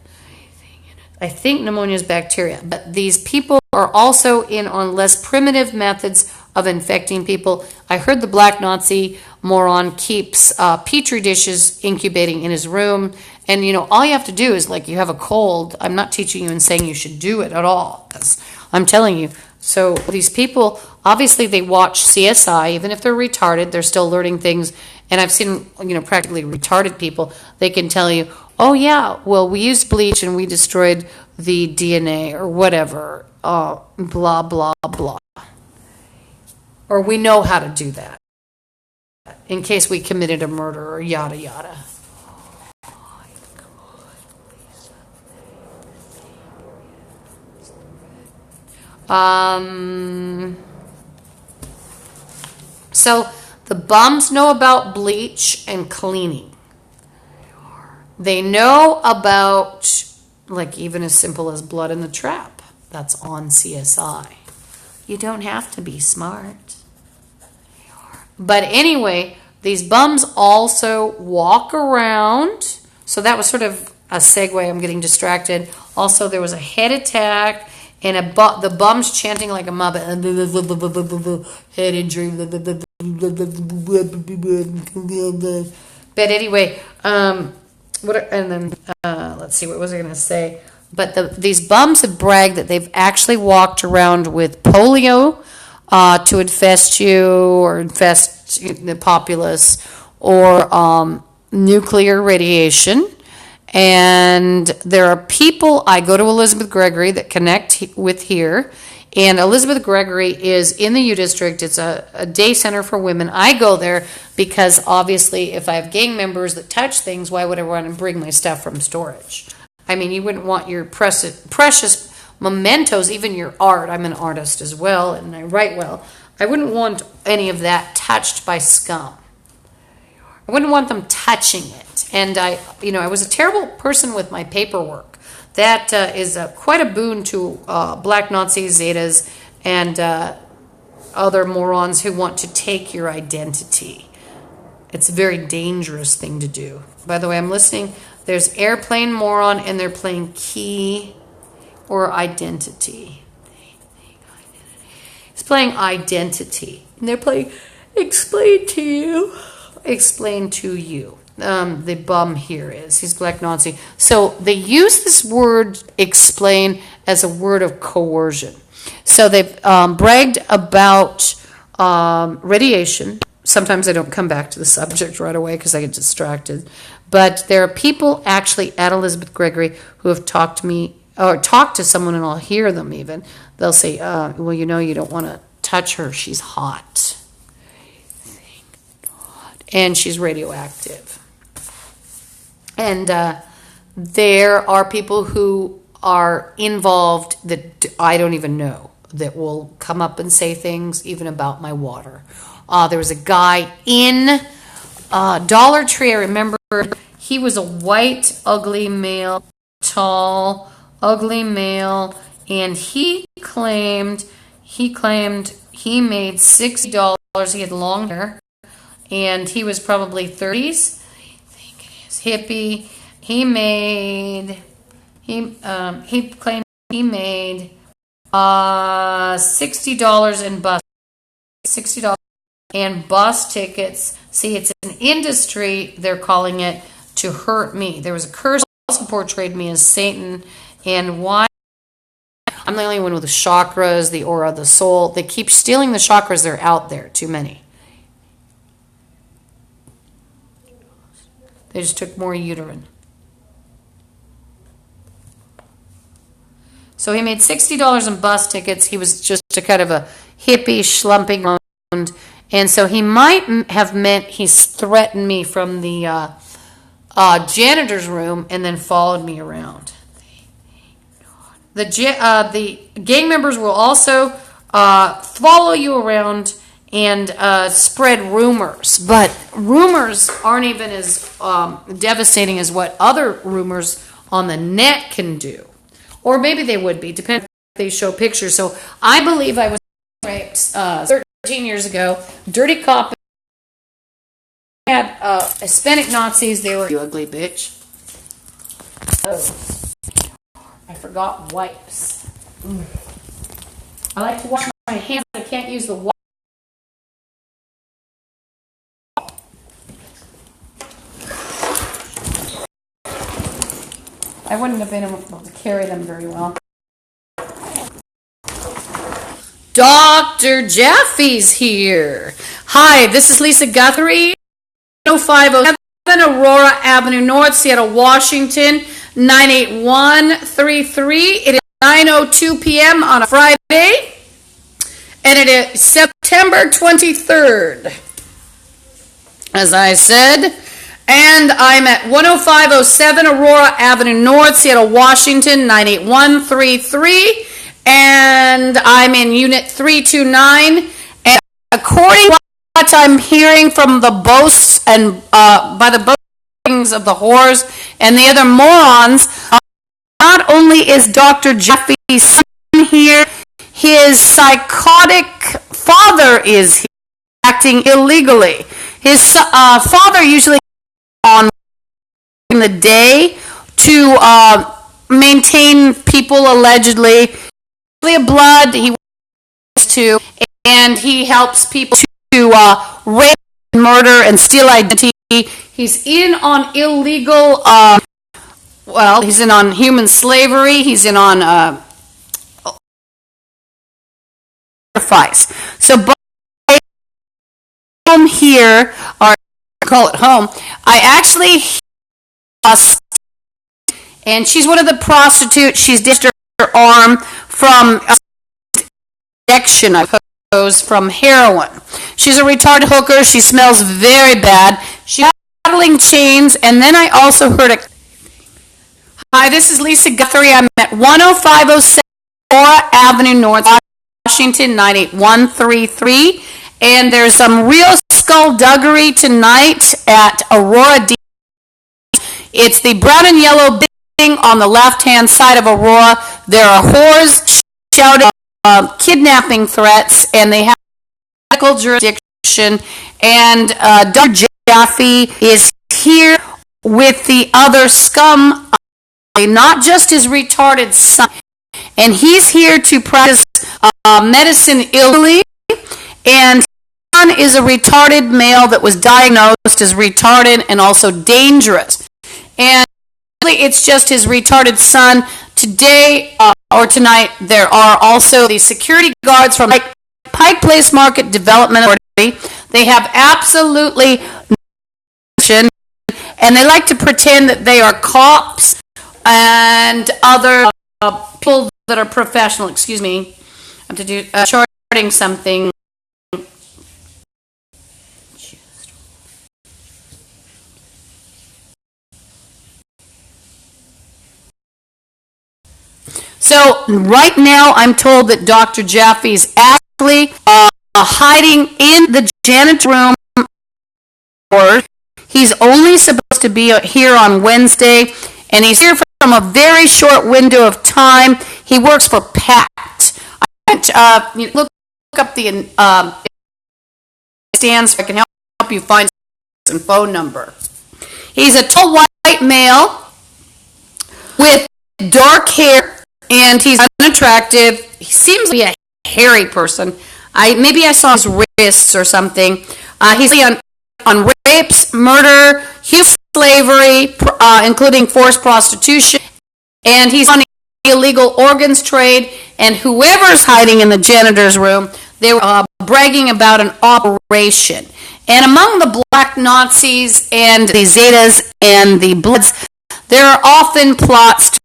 I think pneumonia is bacteria. But these people are also in on less primitive methods of infecting people. I heard the black Nazi moron keeps petri dishes incubating in his room. And, all you have to do is, you have a cold. I'm not teaching you and saying you should do it at all. I'm telling you. So these people, obviously they watch CSI. Even if they're retarded, they're still learning things. And I've seen, practically retarded people. They can tell you, oh, yeah, well, we used bleach and we destroyed the DNA or whatever. Blah, blah, blah. Or we know how to do that in case we committed a murder or yada, yada. So the bums know about bleach and cleaning. They know about, like, even as simple as Blood in the Trap. That's on CSI. You don't have to be smart. But anyway, these bums also walk around. So that was sort of a segue. I'm getting distracted. Also, there was a head attack and the bums chanting like a muppet. Head injury. But anyway, let's see, what was I going to say? But these bums have bragged that they've actually walked around with polio to infest you or infest the populace, or nuclear radiation. And there are people, I go to Elizabeth Gregory, that connect with here. And Elizabeth Gregory is in the U District. It's a day center for women. I go there because obviously if I have gang members that touch things, why would I want to bring my stuff from storage? I mean, you wouldn't want your precious mementos, even your art. I'm an artist as well, and I write well. I wouldn't want any of that touched by scum. I wouldn't want them touching it. And I was a terrible person with my paperwork. That is quite a boon to black Nazis, Zetas, and other morons who want to take your identity. It's a very dangerous thing to do. By the way, I'm listening. There's Airplane Moron, and they're playing Key or Identity. It's playing Identity. And they're playing Explain to You. Explain to You. The bum here is. He's black Nazi. So they use this word explain as a word of coercion. So they've bragged about radiation. Sometimes I don't come back to the subject right away because I get distracted. But there are people actually at Elizabeth Gregory who have talked to me, or talked to someone, and I'll hear them even. They'll say, well, you don't want to touch her. She's hot. And she's radioactive. And there are people who are involved that I don't even know that will come up and say things even about my water. There was a guy in Dollar Tree, I remember. He was a white, ugly male, tall, ugly male, and he claimed he made $60. He had long hair, and he was probably 30s. I think it is hippie. He claimed he made $60 in $60 and bus tickets. See, it's an industry, they're calling it, to hurt me. There was a curse also portrayed me as Satan, and why? I'm the only one with the chakras, the aura, the soul. They keep stealing the chakras. They're out there, too many. They just took more uterine. So he made $60 in bus tickets. He was just a kind of a hippie, schlumping around. And so he might have meant he's threatened me from the janitor's room and then followed me around. The gang members will also follow you around and spread rumors. But rumors aren't even as devastating as what other rumors on the net can do. Or maybe they would be, depending if they show pictures. So I believe I was raped 13 years ago. Dirty cop. Had Hispanic Nazis. They were, you ugly bitch. Oh, I forgot wipes. I like to wash my hands. I can't use the wipe. I wouldn't have been able to carry them very well. Dr. Jaffe's here. Hi, this is Lisa Guthrie. 0507 Aurora Avenue North, Seattle, Washington, 98133. It is 9:02 p.m. on a Friday, and it is September 23rd, as I said. And I'm at 10507 Aurora Avenue North, Seattle, Washington, 98133. And I'm in Unit 329. And according to what I'm hearing from the boasts and by the boast of the whores and the other morons. Not only is Dr. Jeffy's son here, his psychotic father is here, acting illegally. His father usually on in the day to maintain people allegedly blood. He to and he helps people to rape, murder, and steal identity. He's in on illegal. He's in on human slavery. He's in on sacrifice. So, home here, or call it home. I actually, and she's one of the prostitutes. She's dished her arm from addiction, I suppose, from heroin. She's a retarded hooker. She smells very bad. She's rattling chains, and then I also heard a. Hi, this is Lisa Guthrie. I'm at 10507 Aurora Avenue North, Washington 98133, and there's some real skullduggery tonight at Aurora. It's the brown and yellow building on the left-hand side of Aurora. There are whores shouting kidnapping threats, and they have medical jurisdiction, and Dr. Jaffe is here with the other scum, not just his retarded son, and he's here to practice medicine illegally, and his son is a retarded male that was diagnosed as retarded and also dangerous, and it's just his retarded son. Today or tonight, there are also the security guards from Pike Place Market Development Authority. They have absolutely no, and they like to pretend that they are cops and other people that are professional. Excuse me, I have to do charting something. So right now I'm told that Dr. Jaffe is actually hiding in the janitor room. He's only supposed to be here on Wednesday, and he's here from a very short window of time. He works for PACT. Look up the stands so I can help you find some phone number. He's a tall white male with dark hair, and he's unattractive. He seems to be a hairy person. Maybe I saw his wrists or something. He's on rapes, murder, human slavery, including forced prostitution, and he's on illegal organs trade. And whoever's hiding in the janitor's room, they were bragging about an operation. And among the black Nazis and the Zetas and the Bloods, there are often plots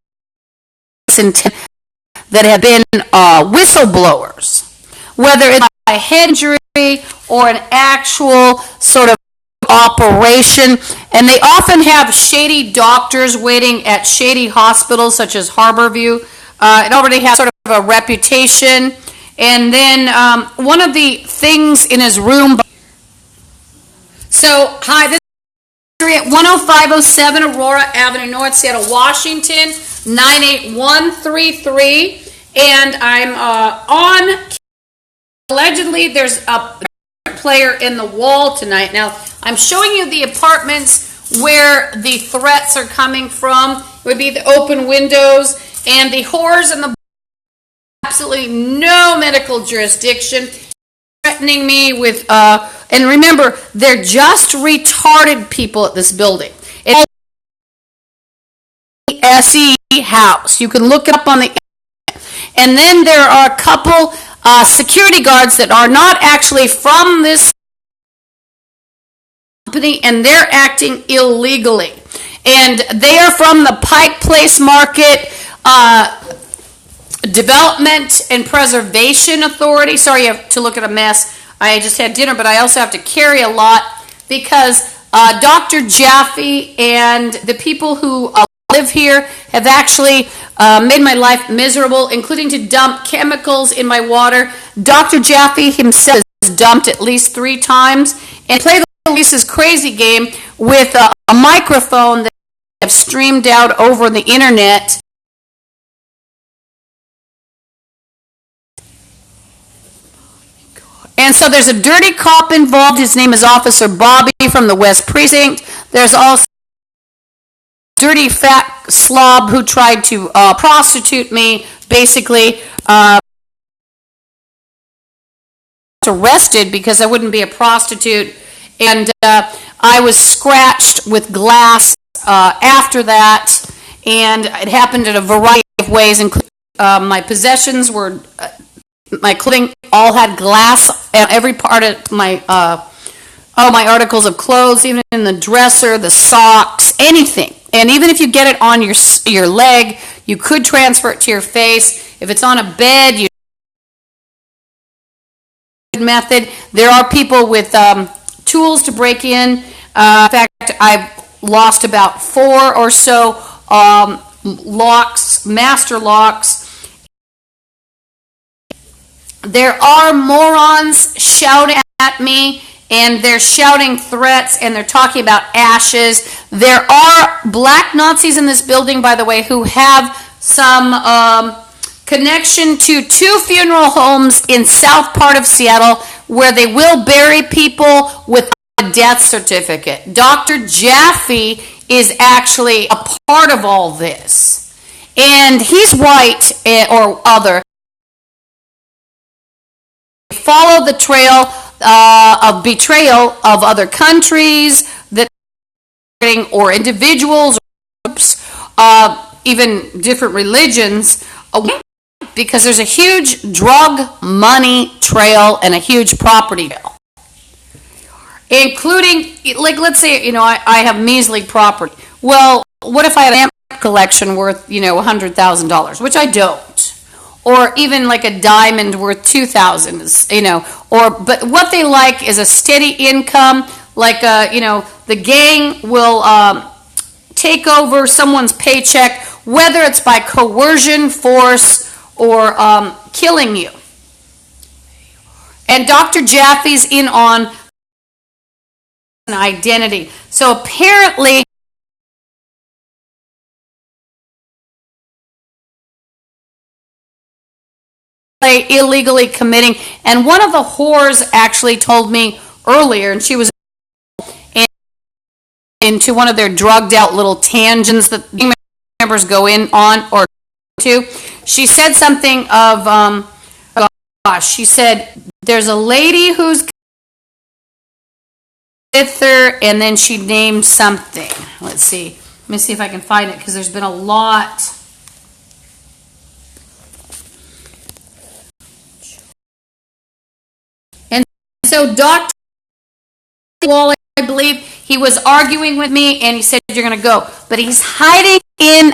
that have been whistleblowers, whether it's a head injury or an actual sort of operation, and they often have shady doctors waiting at shady hospitals such as Harborview. It already has sort of a reputation, and then one of the things in his room. So, hi, this is at 10507 Aurora Avenue North, Seattle, Washington, 98133, and I'm on. Allegedly, there's a player in the wall tonight. Now, I'm showing you the apartments where the threats are coming from. It would be the open windows, and the whores and the absolutely no medical jurisdiction, threatening me with, and remember, they're just retarded people at this building. It's SE House. You can look it up on the internet. And then there are a couple security guards that are not actually from this company, and they're acting illegally. And they are from the Pike Place Market Development and Preservation Authority. Sorry to look at a mess. I just had dinner, but I also have to carry a lot because Dr. Jaffe and the people who live here have actually made my life miserable, including to dump chemicals in my water. Dr. Jaffe himself has dumped at least 3 times. And play the Lisa's Crazy Game with a microphone that have streamed out over the internet. And so there's a dirty cop involved. His name is Officer Bobby from the West Precinct. There's also a dirty fat slob who tried to prostitute me, basically. Arrested because I wouldn't be a prostitute, and I was scratched with glass after that, and it happened in a variety of ways, including my possessions were, my clothing all had glass, and every part of my, all my articles of clothes, even in the dresser, the socks, anything. And even if you get it on your leg, you could transfer it to your face. If it's on a bed, you method. There are people with tools to break in. In fact, I've lost about 4 or so locks, master locks. There are morons shouting at me, and they're shouting threats, and they're talking about ashes. There are black Nazis in this building, by the way, who have some connection to 2 funeral homes in south part of Seattle where they will bury people with a death certificate. Dr. Jaffe is actually a part of all this. And he's white or other. Follow the trail of betrayal of other countries that or individuals or groups, even different religions, because there's a huge drug money trail and a huge property trail, including, like, let's say, I have measly property. Well, what if I have an amp collection worth, $100,000, which I don't, or even like a diamond worth $2,000, but what they like is a steady income, like, the gang will take over someone's paycheck, whether it's by coercion, force, or killing you. And Dr. Jaffe's in on an identity. So apparently, illegally committing, and one of the whores actually told me earlier, and she was into one of their drugged out little tangents that members go in on or to. She said something of, she said, there's a lady who's with her, and then she named something. Let's see. Let me see if I can find it, because there's been a lot. And so Dr. Wall, I believe, he was arguing with me, and he said, you're going to go. But he's hiding in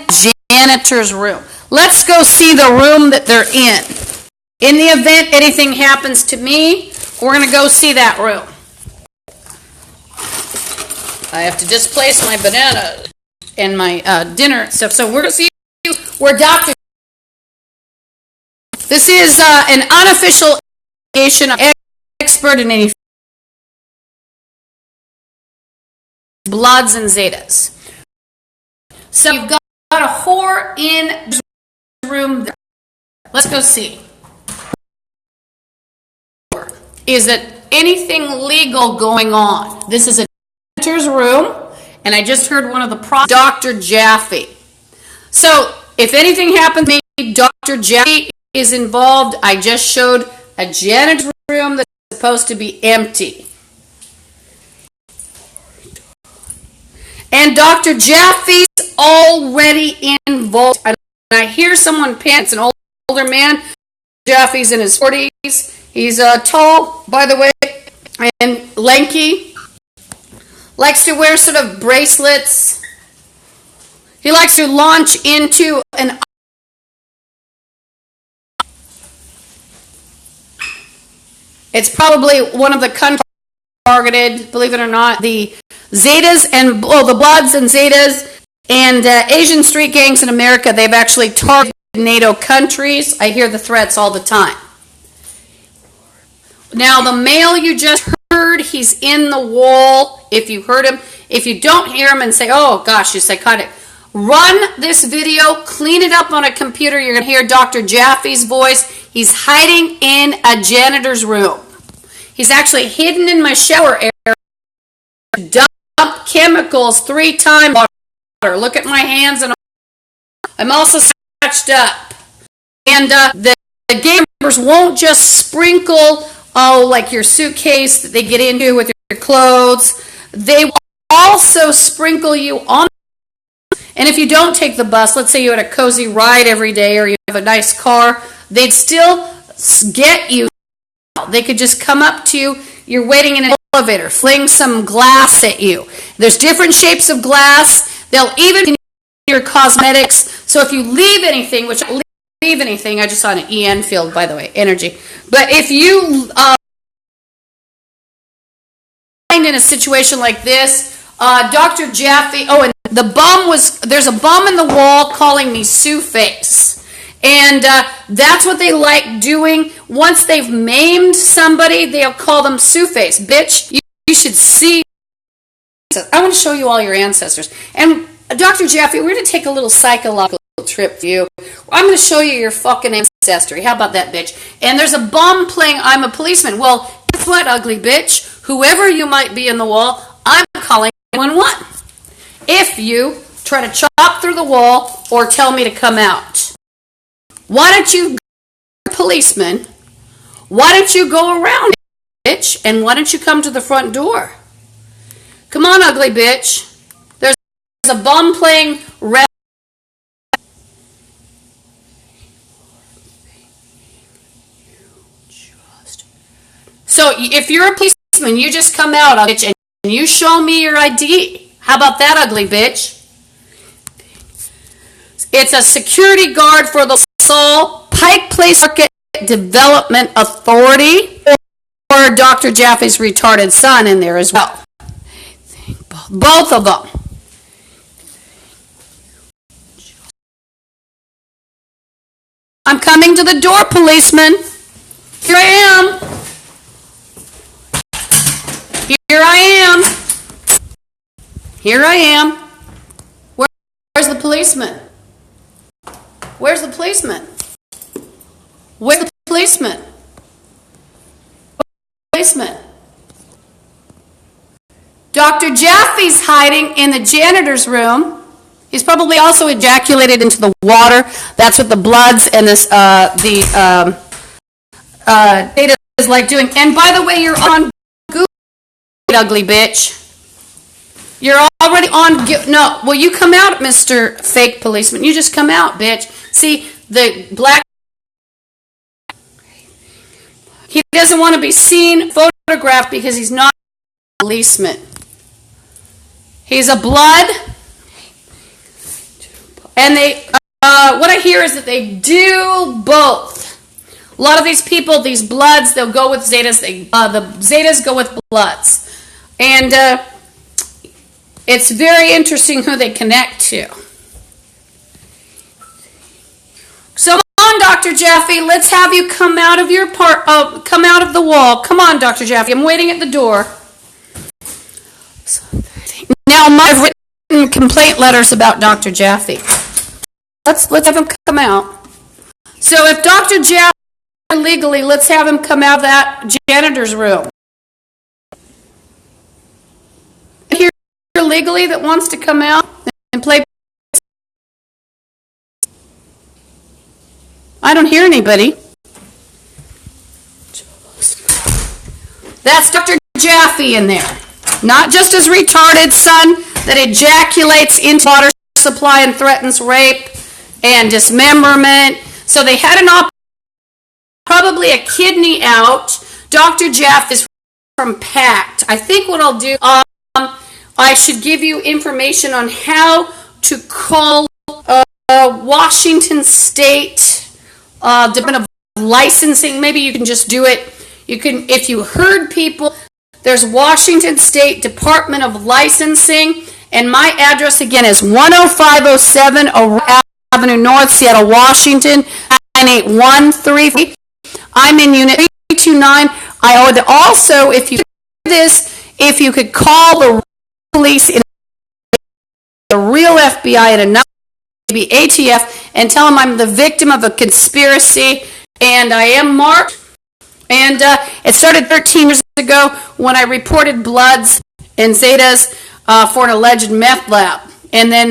janitor's room. Let's go see the room that they're in. In the event anything happens to me, we're going to go see that room. I have to displace my banana and my dinner stuff. So we're going to see where Dr. This is an unofficial expert in any Bloods and Zetas. So you've got a whore in the room. Let's go see. Is that anything legal going on? This is a doctor's room, and I just heard one of the Dr. Jaffe. So if anything happens to me, Dr. Jaffe is involved. I just showed a janitor's room that's supposed to be empty. And Dr. Jaffe's already involved. And I hear someone pants, an older man. Jaffe's in his 40s. He's tall, by the way, and lanky. Likes to wear sort of bracelets. He likes to launch into an... It's probably one of the countries targeted, believe it or not, the Zetas and, the Bloods and Zetas and Asian street gangs in America. They've actually targeted NATO countries. I hear the threats all the time. Now, the mail you just heard heard he's in the wall, if you heard him, if you don't hear him and say, oh gosh, you're psychotic, run this video, clean it up on a computer. You're going to hear Dr. Jaffe's voice. He's hiding in a janitor's room. He's actually hidden in my shower area. Dump chemicals 3 times. Water. Look at my hands, and I'm also scratched up. And the gamers won't just sprinkle, like your suitcase that they get into with your clothes. They will also sprinkle you on. And if you don't take the bus, let's say you had a cozy ride every day or you have a nice car, they'd still get you. They could just come up to you. You're waiting in an elevator, fling some glass at you. There's different shapes of glass. They'll even in your cosmetics. So if you leave anything, which I leave anything, I just saw an EN field, by the way, energy. But if you find in a situation like this, Dr. Jaffe, and there's a bum in the wall calling me Sue Face. And that's what they like doing. Once they've maimed somebody, they'll call them Sue Face. Bitch, you should see. I want to show you all your ancestors. And Dr. Jaffe, we're going to take a little psychological trip to you. I'm going to show you your fucking ancestry. How about that, bitch? And there's a bum playing I'm a policeman. Well, guess what, ugly bitch? Whoever you might be in the wall, I'm calling 911. If you try to chop through the wall or tell me to come out. Why don't you, policeman, why don't you go around, bitch, and why don't you come to the front door? Come on, ugly bitch. There's a bum playing red. So if you're a policeman, you just come out, bitch, and you show me your ID. How about that, ugly bitch? It's a security guard for the Saul Pike Place Market Development Authority, or Dr. Jaffe's retarded son in there as well. Both of them. I'm coming to the door, policeman. Here I am. Here I am. Here I am. Where's the policeman? Where's the policeman? Where's the policeman? Policeman. Dr. Jaffe's hiding in the janitor's room. He's probably also ejaculated into the water. That's what the Bloods and this data is like doing. And by the way, you're on Google, ugly bitch. You're already on. No, well, you come out, Mr. Fake Policeman. You just come out, bitch. See, the black. He doesn't want to be seen, photographed, because he's not a policeman. He's a blood. And they, what I hear is that they do both. A lot of these people, these Bloods, they'll go with Zetas. The Zetas go with Bloods. And it's very interesting who they connect to. So on, Dr. Jaffe, let's have you come out of your come out of the wall. Come on, Dr. Jaffe. I'm waiting at the door. Now, I've written complaint letters about Dr. Jaffe. Let's have him come out. So if Dr. Jaffe illegally, let's have him come out of that janitor's room. Here illegally that wants to come out and play. I don't hear anybody. That's Dr. Jaffe in there. Not just his retarded son that ejaculates into water supply and threatens rape and dismemberment. So they had probably a kidney out. Dr. Jaffe is from PACT. I think what I'll do, I should give you information on how to call Washington State Department of Licensing. Maybe you can just do it. You can, if you heard people, there's Washington State Department of Licensing, and my address again is 10507 Aurora Avenue North, Seattle, Washington, 98133. I'm in Unit 329. I would also, if you this, if you could call the police, in the real FBI, and another maybe ATF, and tell them I'm the victim of a conspiracy, and I am marked. And it started 13 years ago when I reported Bloods and Zetas for an alleged meth lab. And then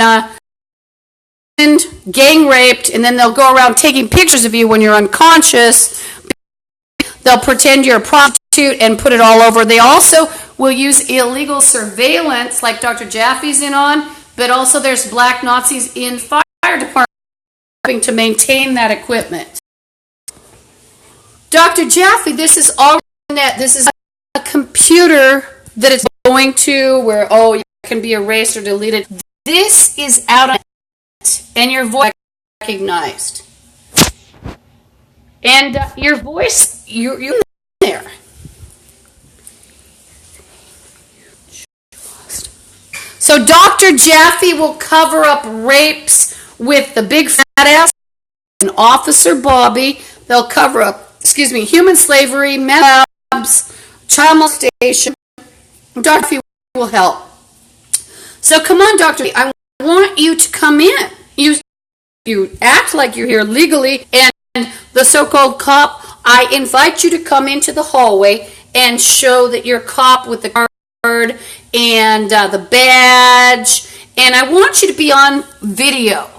gang raped, and then they'll go around taking pictures of you when you're unconscious. They'll pretend you're a prostitute and put it all over. They also will use illegal surveillance, like Dr. Jaffe's in on, but also there's black Nazis in fire departments having to maintain that equipment. Dr. Jaffe, this is all net. This is a computer that it's going to where, oh, it can be erased or deleted. This is out of it, and your voice is recognized. And your voice, you're there. So Dr. Jaffe will cover up rapes with the big fat ass and Officer Bobby. They'll cover up, human slavery, meth labs, child molestation. Dr. Jaffe will help. So come on, Dr. I want you to come in. You act like you're here legally, and the so-called cop, I invite you to come into the hallway and show that you're a cop with the card and the badge, and I want you to be on video.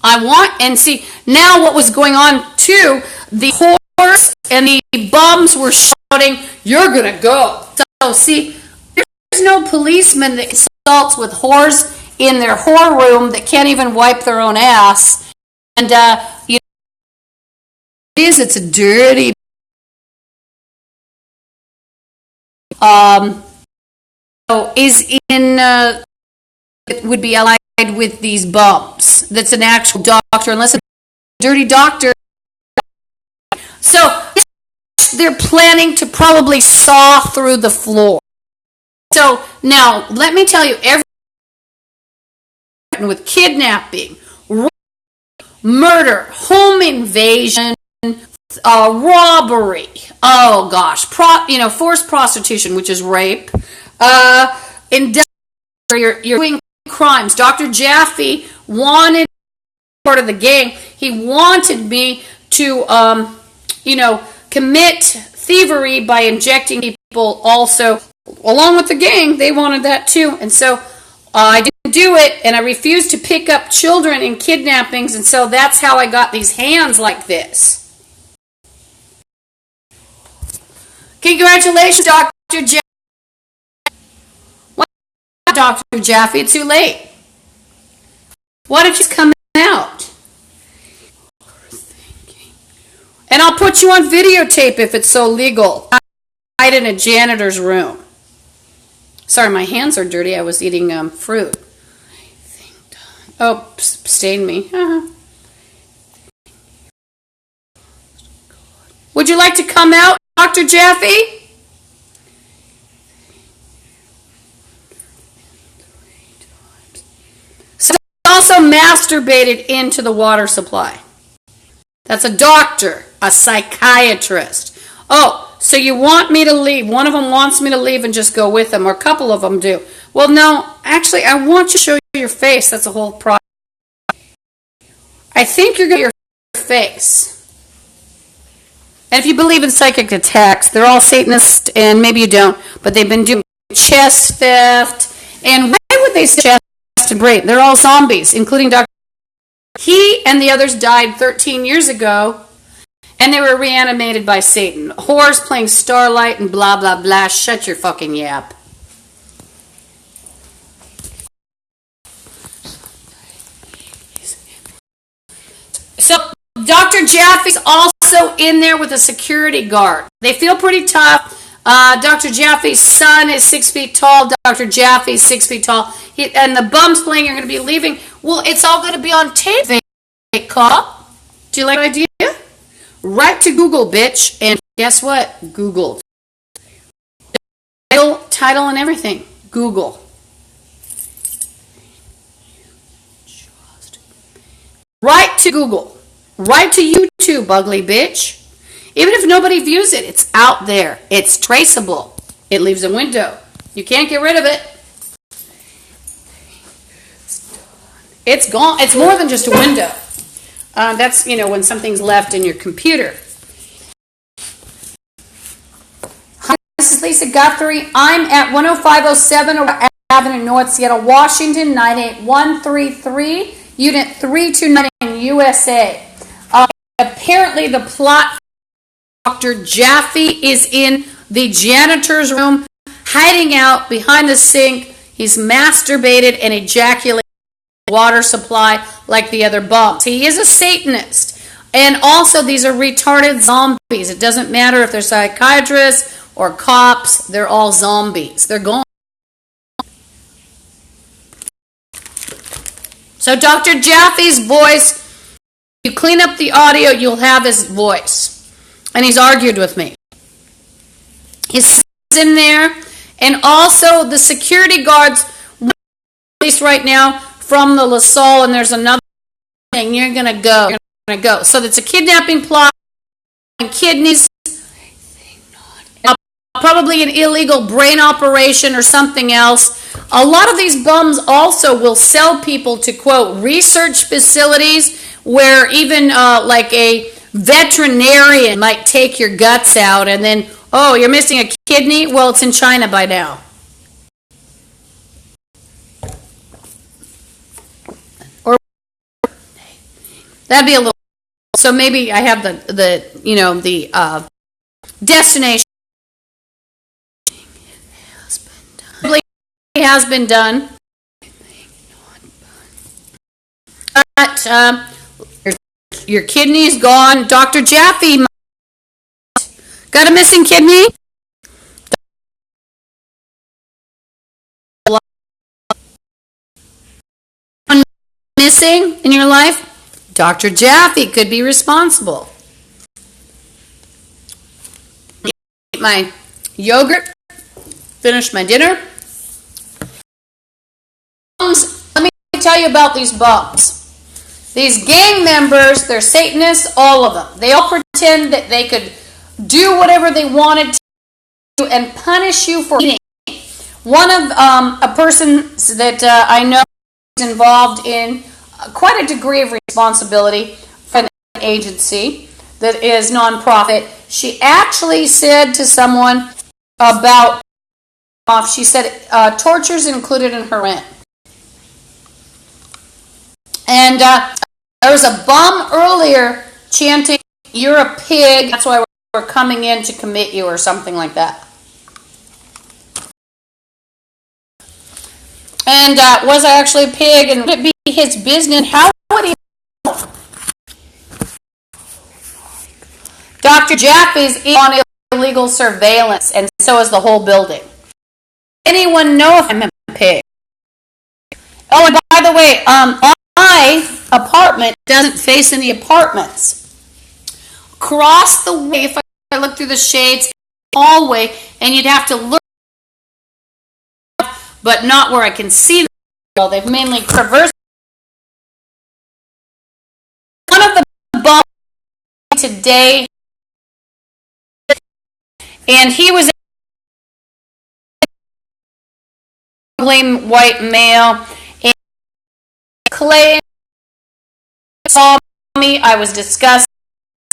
I want, and see, now what was going on too, the whores and the bums were shouting, you're gonna go. So see, there's no policeman that consults with whores in their whore room that can't even wipe their own ass. And you know, it's a dirty is in it would be allied with these bums. That's an actual doctor, unless a dirty doctor. So they're planning to probably saw through the floor. So now let me tell you, every with kidnapping, murder, home invasion, robbery. Oh gosh, forced prostitution, which is rape. You're doing crimes. Dr. Jaffe wanted part of the gang. He wanted me to, commit thievery by injecting people. Also, along with the gang, they wanted that too, and so I didn't do it, and I refused to pick up children in kidnappings, and so that's how I got these hands like this. Congratulations, Dr. Jaffe. Dr. Jaffe, it's too late. Why don't you just come out? And I'll put you on videotape if it's so legal. Hide in a janitor's room. Sorry, my hands are dirty. I was eating fruit. Oh, stained me. Would you like to come out, Dr. Jaffe? So also masturbated into the water supply. That's a doctor, a psychiatrist. Oh, so you want me to leave. One of them wants me to leave and just go with them, or a couple of them do. Well, no, actually, I want you to show your face. That's a whole problem. I think you're going to your face. And if you believe in psychic attacks, they're all Satanists, and maybe you don't, but they've been doing chest theft. And why would they say chest and rape? They're all zombies, including Dr. He and the others died 13 years ago, and they were reanimated by Satan. Whores playing Starlight and blah, blah, blah. Shut your fucking yap. So Dr. Jaffe's also in there with a security guard. They feel pretty tough. Dr. Jaffe's son is 6 feet tall. Dr. Jaffe's 6 feet tall. And the bums playing are going to be leaving. Well, it's all going to be on tape, cop. Do you like my idea? Write to Google, bitch. And guess what? Google. Title and everything. Google. Write to Google. right to YouTube, ugly bitch. Even if nobody views it, it's out there. It's traceable. It leaves a window. You can't get rid of it. It's gone. It's more than just a window. That's, when something's left in your computer. Hi, this is Lisa Guthrie. I'm at 10507 Aurora Avenue, North Seattle, Washington, 98133, Unit 329 in USA. Apparently, the plot Dr. Jaffe is in the janitor's room, hiding out behind the sink. He's masturbated and ejaculated water supply like the other bums. He is a Satanist. And also, these are retarded zombies. It doesn't matter if they're psychiatrists or cops. They're all zombies. They're gone. So Dr. Jaffe's voice, you clean up the audio, you'll have his voice. And he's argued with me. He's in there. And also the security guards, at least right now, from the LaSalle, and there's another thing, you're going to go. You're going to go. So it's a kidnapping plot, and kidneys, probably an illegal brain operation or something else. A lot of these bums also will sell people to, quote, research facilities where even like a veterinarian might take your guts out and then, oh, you're missing a kidney? Well, it's in China by now. Or that'd be a little, so maybe I have the destination. It has been done. But your kidney's gone. Dr. Jaffe got a missing kidney. Missing in your life? Dr. Jaffe could be responsible. Eat my yogurt. Finish my dinner. Let me tell you about these bums. These gang members, they're Satanists, all of them. They all pretend that they could do whatever they wanted to and punish you for eating. One of a person that I know is involved in quite a degree of responsibility for an agency that is nonprofit. She actually said to someone about, she said torture's included in her rent. And there was a bum earlier chanting, "You're a pig, that's why we're coming in to commit you," or something like that. And was I actually a pig? And would it be his business? How would he know? Dr. Jaffe's on illegal surveillance, and so is the whole building. Anyone know if I'm a pig? Oh, and by the way, my apartment doesn't face any apartments. Across the way, if I look through the shades, hallway, and you'd have to look, but not where I can see them. Well, they've mainly traversed. One of the bums today, and he was a white male. Clay saw me, I was disgusted,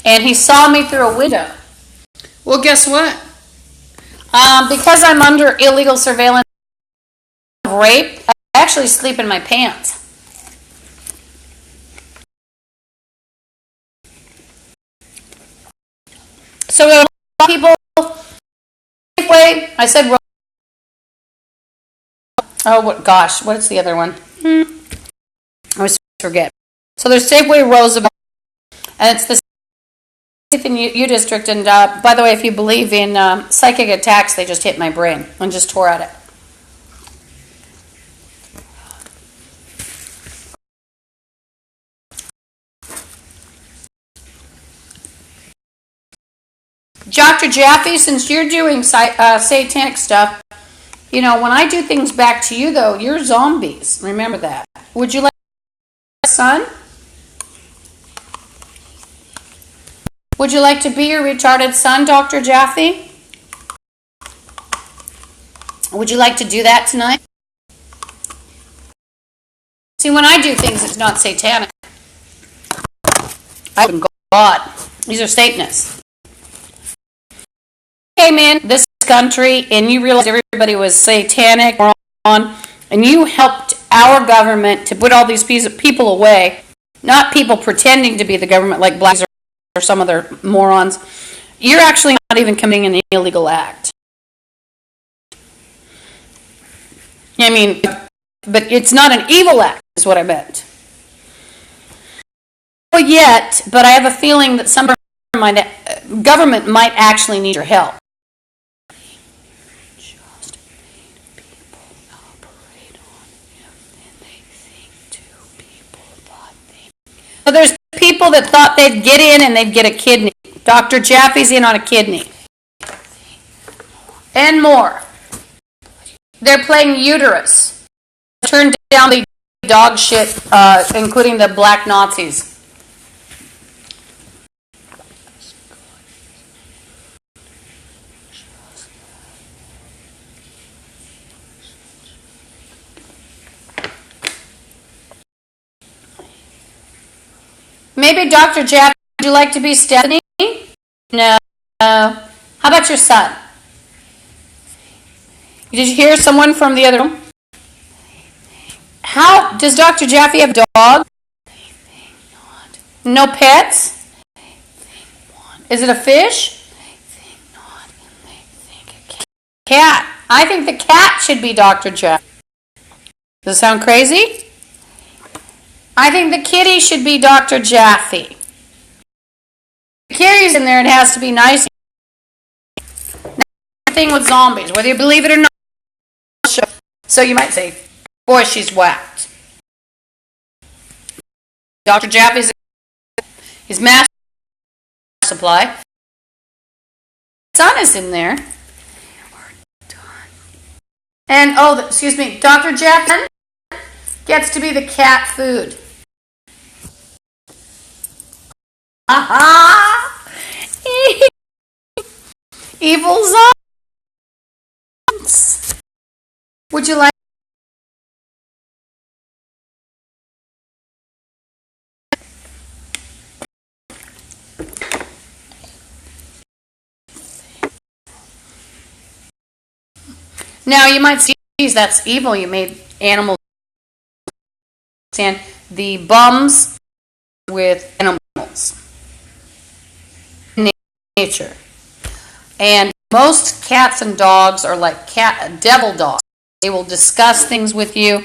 and he saw me through a window. Well, guess what? Because I'm under illegal surveillance of rape, I actually sleep in my pants. So a lot of people, I said, oh gosh, what's the other one? I always forget. So there's Safeway Roosevelt, and it's the in U District. And by the way, if you believe in psychic attacks, they just hit my brain and just tore at it. Dr. Jaffe, since you're doing satanic stuff, you know, when I do things back to you, though, you're zombies. Remember that. Would you like a son? Would you like to be your retarded son, Dr. Jaffe? Would you like to do that tonight? See, when I do things, it's not satanic. I wouldn't go God. These are Satanists. Came in this country and you realized everybody was satanic, and you helped our government to put all these people away, not people pretending to be the government like blacks or some other morons. You're actually not even committing an illegal act. I mean, but it's not an evil act, is what I meant. Well, yet, but I have a feeling that some government might actually need your help. So there's people that thought they'd get in and they'd get a kidney. Dr. Jaffe's in on a kidney. And more. They're playing uterus. Turned down the dog shit, including the black Nazis. Maybe Dr. Jack, would you like to be Stephanie? No. How about your son? Did you hear someone from the other room? How does Dr. Jaffe have a dog? No pets? Is it a fish? Cat. I think the cat should be Dr. Jaffe. Does that sound crazy? I think the kitty should be Dr. Jaffe. The kitty's in there, it has to be nice. Thing with zombies, whether you believe it or not. So you might say, boy, she's whacked. Dr. Jaffe's his master supply. Son is in there. And, oh, excuse me, Dr. Jaffe gets to be the cat food. Aha! Evil zombies. Would you like? Now you might see, that's evil. You made animals and the bums with animals. Nature. And most cats and dogs are like devil dogs. They will discuss things with you.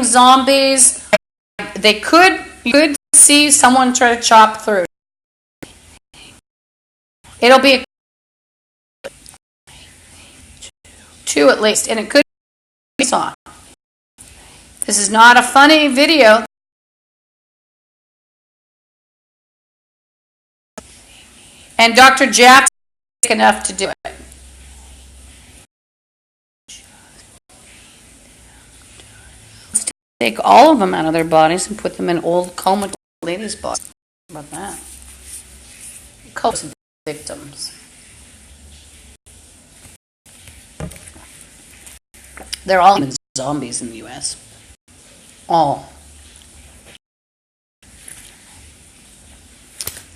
Zombies. You could see someone try to chop through. It'll be two at least, and it could be on. This is not a funny video. And Dr. Jack's enough to do it. Let's take all of them out of their bodies and put them in old comatose ladies' bodies. How about that? Comatose victims. They're all zombies in the U.S. All.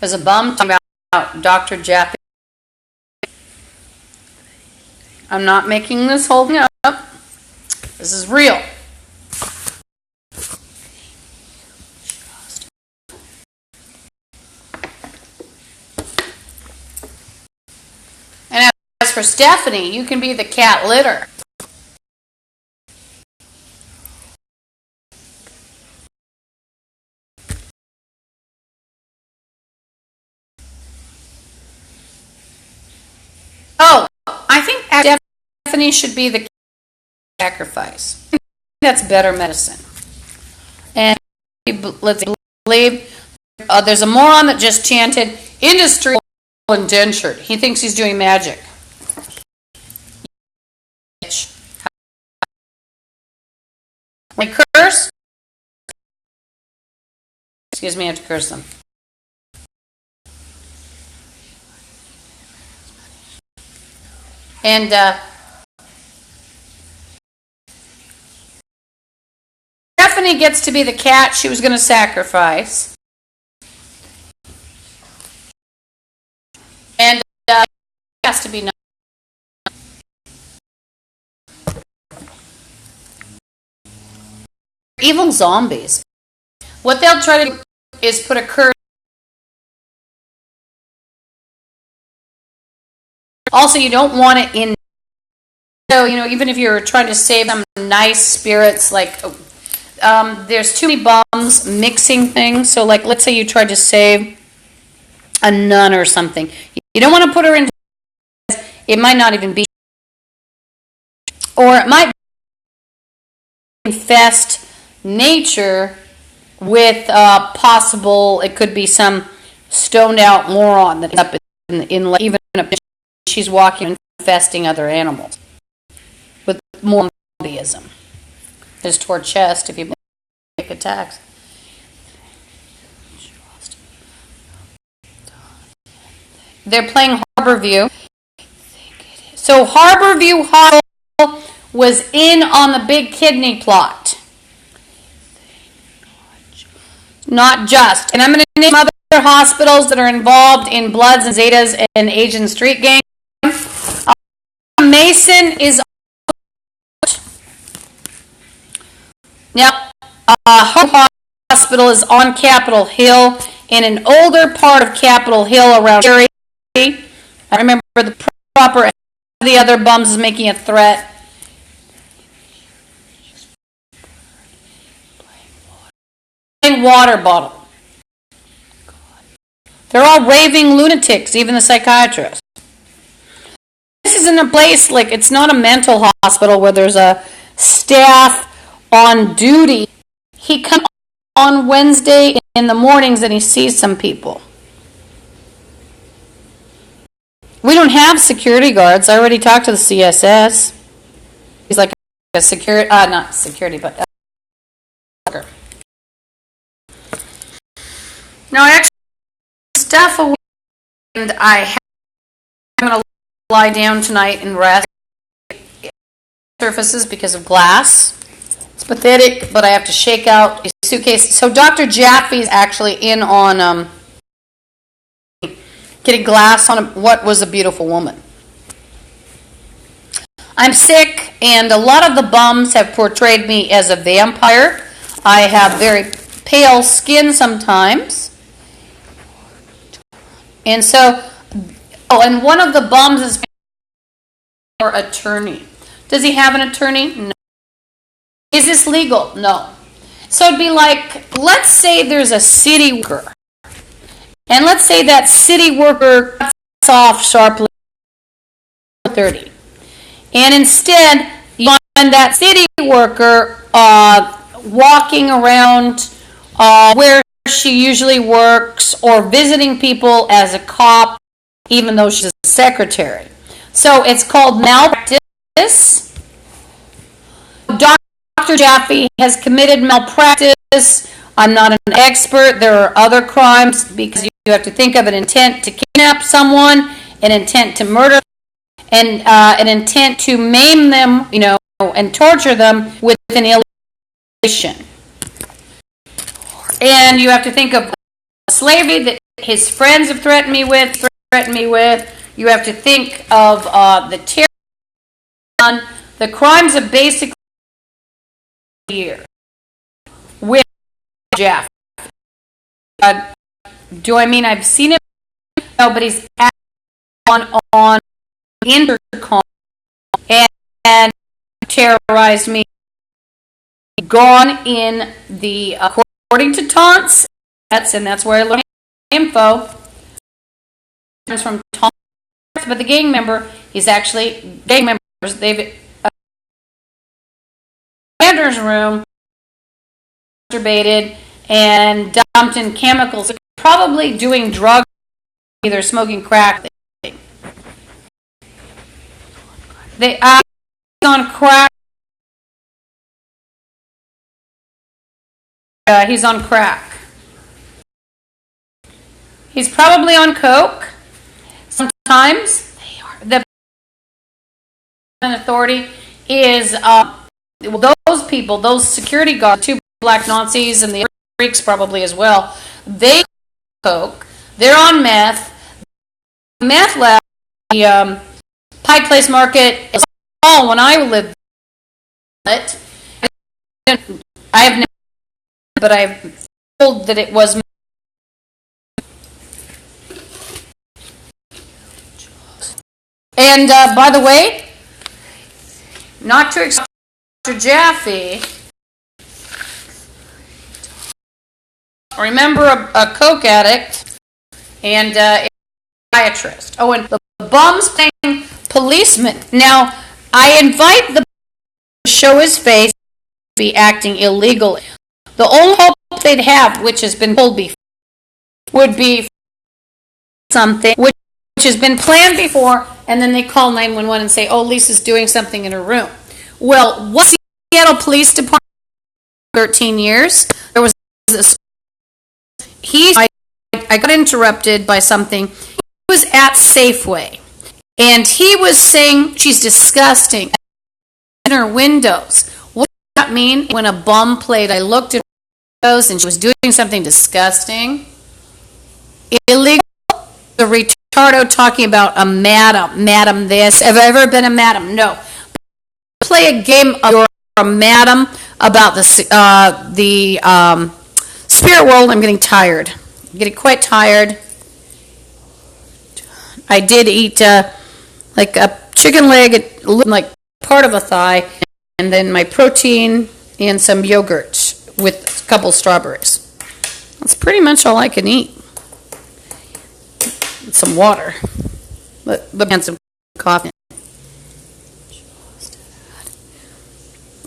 There's a bum talking about Dr. Jaffe. I'm not making this whole thing up. This is real. And as for Stephanie, you can be the cat litter. Oh, I think Stephanie should be the sacrifice. That's better medicine. And let's believe there's a moron that just chanted industry indentured. He thinks he's doing magic. Like curse? Excuse me, I have to curse them. And Stephanie gets to be the cat she was going to sacrifice. And has to be nice. Evil zombies. What they'll try to do is put a curse. Also, you don't want it in. So, even if you're trying to save some nice spirits, like there's too many bums mixing things. So, like, let's say you tried to save a nun or something. You don't want to put her in. It might not even be. Or it might infest nature with possible, it could be some stoned out moron that is up in even she's walking infesting other animals with more zombieism. There's toward chest if you make attacks. They're playing Harborview. So Harborview Hospital was in on the big kidney plot. Not just. And I'm going to name other hospitals that are involved in Bloods and Zetas and Asian street gangs. Mason is now hospital is on Capitol Hill in an older part of Capitol Hill around Cherry. I remember the proper the other bums is making a threat. Water bottle. They're all raving lunatics, even the psychiatrist. This isn't a place, like, it's not a mental hospital where there's a staff on duty. He comes on Wednesday in the mornings and he sees some people. We don't have security guards. I already talked to the CSS. He's like a security, not security, but now, actually, stuff away, and I'm going to lie down tonight and rest surfaces because of glass. It's pathetic, but I have to shake out his suitcase. So Dr. Jaffe's actually in on getting glass on what was a beautiful woman. I'm sick, and a lot of the bums have portrayed me as a vampire. I have very pale skin sometimes. And so, and one of the bums is our attorney. Does he have an attorney? No. Is this legal? No. So it'd be like, let's say there's a city worker. And let's say that city worker cuts off sharply 30. And instead, you find that city worker walking around where she usually works or visiting people as a cop, even though she's a secretary. So it's called malpractice. Dr. Jaffe has committed malpractice. I'm not an expert. There are other crimes because you have to think of an intent to kidnap someone, an intent to murder, and an intent to maim them, and torture them with an illustration. And you have to think of slavery that his friends have threatened me with. You have to think of the terror. The crimes of basically here with Jeff. Do I mean I've seen him? No, but he's on intercom and terrorized me. Gone in the according to taunts, and that's where I learned info. Comes from taunts, but the gang member is actually gang members. They've Sanders' room, masturbated and dumped in chemicals, probably doing drugs they're smoking crack. They on crack. He's on crack. He's probably on coke. Sometimes the authority is those people, those security guards, 2 black Nazis and the Greeks probably as well. They coke. They're on meth. Meth lab, the Pike Place Market is all when I lived it. I have never, but I've told that it was. And by the way, not to exclude Dr. Jaffe, remember a coke addict and a psychiatrist. Oh, and the bums playing policeman. Now, I invite the to show his face to be acting illegally. The only hope they'd have, which has been told before, would be something which has been planned before, and then they call 911 and say, oh, Lisa's doing something in her room. Well, what Seattle Police Department 13 years, there was this, I got interrupted by something. He was at Safeway, and he was saying she's disgusting in her windows. What does that mean? When a bum played, I looked at her windows and she was doing something disgusting. Illegal. The retardo talking about a madam this. Have I ever been a madam? No. Play a game of you're a madam about the spirit world. I'm getting tired. I'm getting quite tired. I did eat like a chicken leg, like part of a thigh, and then my protein and some yogurt with a couple strawberries. That's pretty much all I can eat. And some water, and some coffee.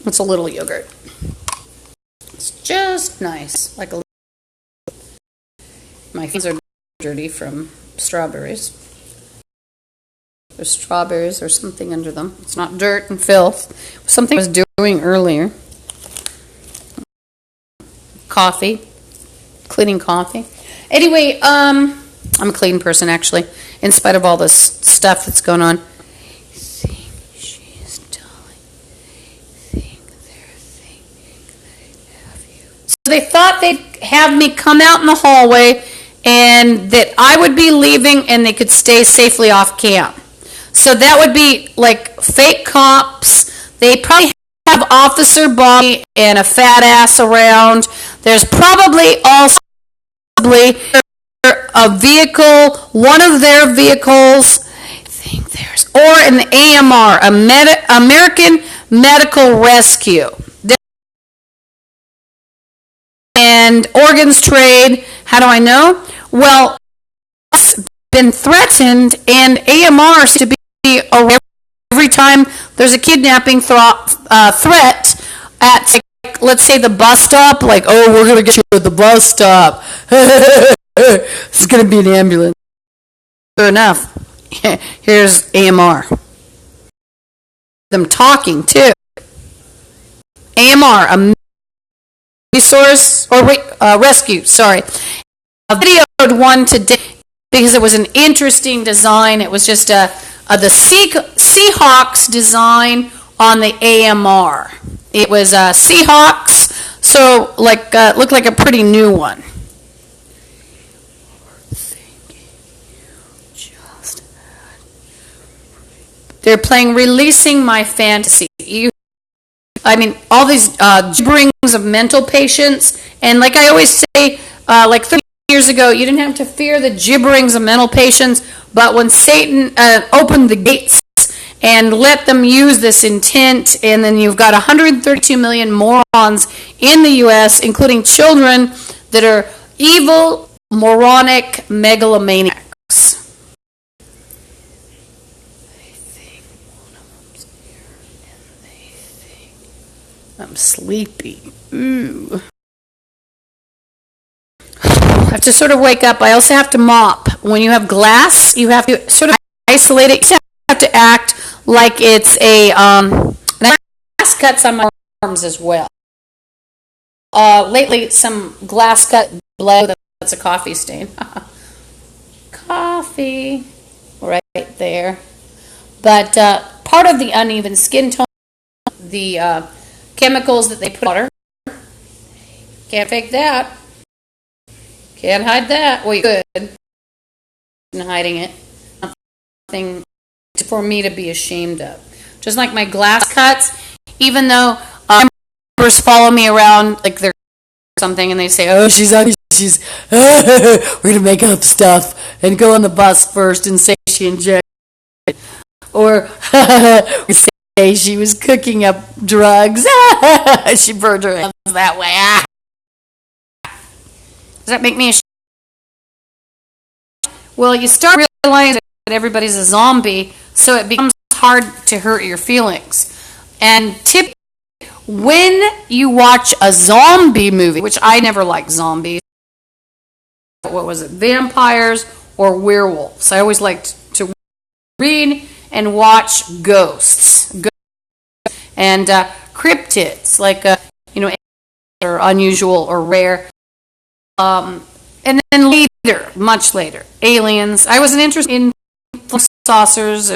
It's a little yogurt. It's just nice, like a. My hands are dirty from strawberries. There's strawberries or something under them. It's not dirt and filth. Something I was doing earlier. Coffee. Cleaning coffee. Anyway, I'm a clean person, actually, in spite of all this stuff that's going on. Think she's dying. Think they're thinking they have you. So they thought they'd have me come out in the hallway and that I would be leaving and they could stay safely off camp. So that would be like fake cops. They probably have Officer Bobby and a fat ass around. There's probably also a vehicle, one of their vehicles, I think there's, or an AMR, American Medical Rescue. And organs trade. How do I know? Well, it's been threatened, and AMR seems to be every time there's a kidnapping threat at, like, let's say the bus stop, like, oh, we're going to get you at the bus stop. It's going to be an ambulance. Sure enough, here's AMR. Them talking, too. AMR, a resource, or rescue, sorry. I videoed one today because it was an interesting design. It was just the Seahawks design on the AMR. It was Seahawks, so like looked like a pretty new one. They're playing Releasing My Fantasy. I mean, all these gibberings of mental patients, and like I always say, like 30 years ago, you didn't have to fear the gibberings of mental patients, but when Satan opened the gates and let them use this intent, and then you've got 132 million morons in the U.S., including children that are evil, moronic megalomaniacs. I'm sleepy. Ooh. have to sort of wake up. I also have to mop. When you have glass, you have to sort of isolate it. You have to act like it's a, glass cuts on my arms as well. Lately, some glass cut blood, that's a coffee stain. Coffee, right there. But part of the uneven skin tone, the chemicals that they put in water, can't fake that. Can't hide that. Well, you could. Hiding it. Nothing for me to be ashamed of. Just like my glass cuts, even though members follow me around like they're something and they say, oh, she's we're going to make up stuff and go on the bus first and say she injected it. Or say she was cooking up drugs. She burned her hands that way. Does that make me ashamed? Well, you start realizing that everybody's a zombie, so it becomes hard to hurt your feelings. And typically, when you watch a zombie movie, which I never liked zombies, what was it, vampires or werewolves? I always liked to read and watch ghosts and cryptids, like or unusual or rare. And then later, much later, aliens. I wasn't interested in flying saucers.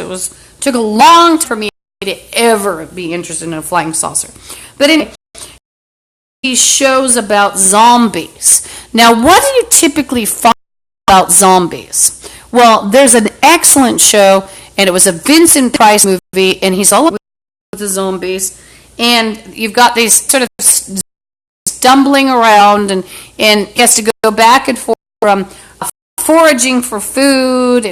Took a long time for me to ever be interested in a flying saucer. But anyway, these shows about zombies. Now, what do you typically find about zombies? Well, there's an excellent show, and it was a Vincent Price movie, and he's all about the zombies. And you've got these sort of stumbling around, and he has to go back and forth from foraging for food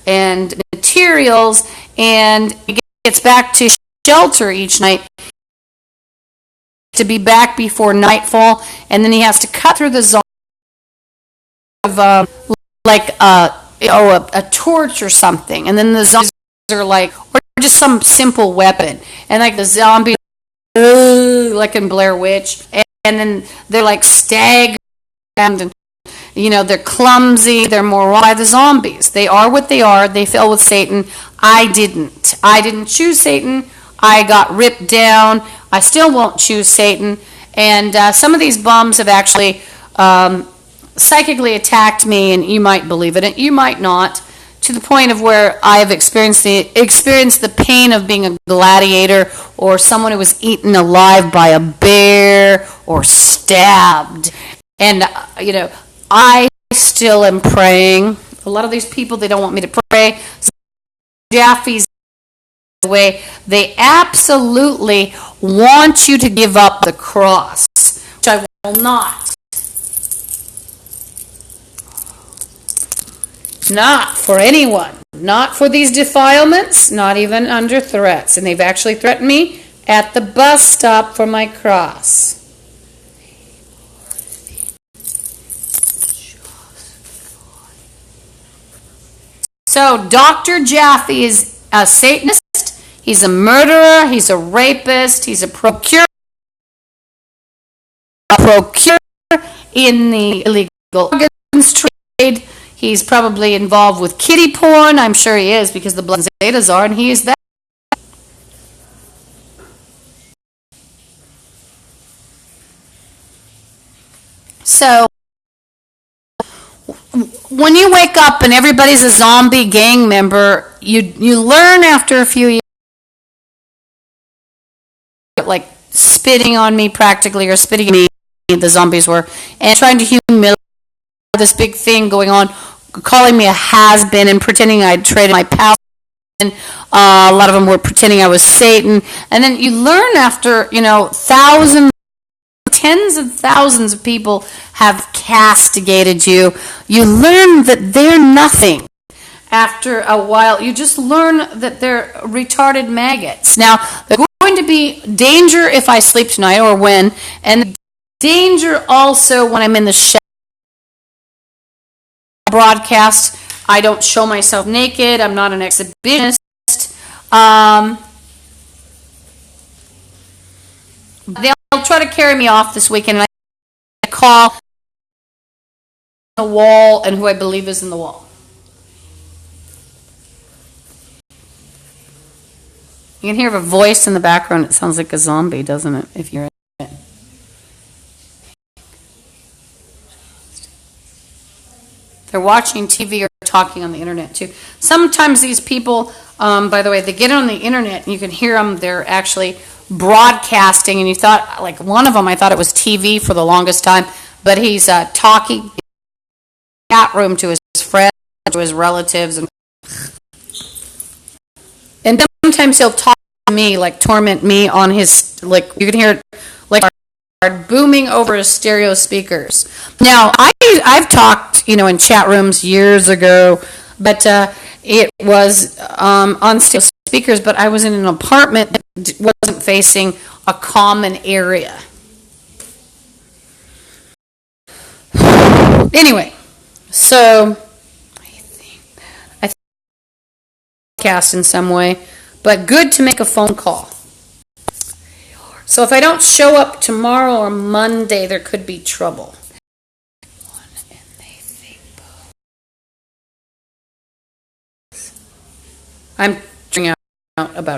and materials, and he gets back to shelter each night to be back before nightfall, and then he has to cut through the zone of a torch or something, and then the zombies are like, or just some simple weapon, and like the zombies like in Blair Witch, and then they're like staggered, and they're clumsy, they're more by the zombies. They are what they are. They fell with Satan. I didn't choose Satan. I got ripped down. I still won't choose Satan. And some of these bums have actually psychically attacked me, and you might believe it, you might not, to the point of where I have experienced the pain of being a gladiator, or someone who was eaten alive by a bear or stabbed. And, I still am praying. A lot of these people, they don't want me to pray. Jaffe's the way, they absolutely want you to give up the cross, which I will not. Not for anyone. Not for these defilements, not even under threats. And they've actually threatened me at the bus stop for my cross. So Dr. Jaffe is a Satanist, he's a murderer, he's a rapist, he's a procurer in the illegal organs trade. He's probably involved with kiddie porn. I'm sure he is, because the Bloods and Zetas are, and he is that. So when you wake up and everybody's a zombie gang member, you learn after a few years, like spitting on me practically, or spitting at me, the zombies were, and trying to humiliate, this big thing going on, calling me a has-been and pretending I'd traded my past. And a lot of them were pretending I was Satan. And then you learn after, thousands, tens of thousands of people have castigated you. You learn that they're nothing. After a while, you just learn that they're retarded maggots. Now, there's going to be danger if I sleep tonight, or when, and danger also when I'm in the shower. Broadcast, I don't show myself naked. I'm not an exhibitionist. They'll try to carry me off this weekend. I call the wall and who I believe is in the wall. You can hear a voice in the background. It sounds like a zombie, doesn't it? If you're in it. They're watching TV or talking on the internet too. Sometimes these people, by the way, they get on the internet and you can hear them. They're actually broadcasting, and you thought, like one of them, I thought it was TV for the longest time, but he's talking in the chat room to his friends, to his relatives, and sometimes he'll talk to me, like torment me on his, like you can hear it, like booming over his stereo speakers. Now, I've talked, in chat rooms years ago, but it was on stereo speakers, but I was in an apartment that wasn't facing a common area. Anyway, so I think cast in some way, but good to make a phone call. So if I don't show up tomorrow or Monday, there could be trouble. I'm figuring out about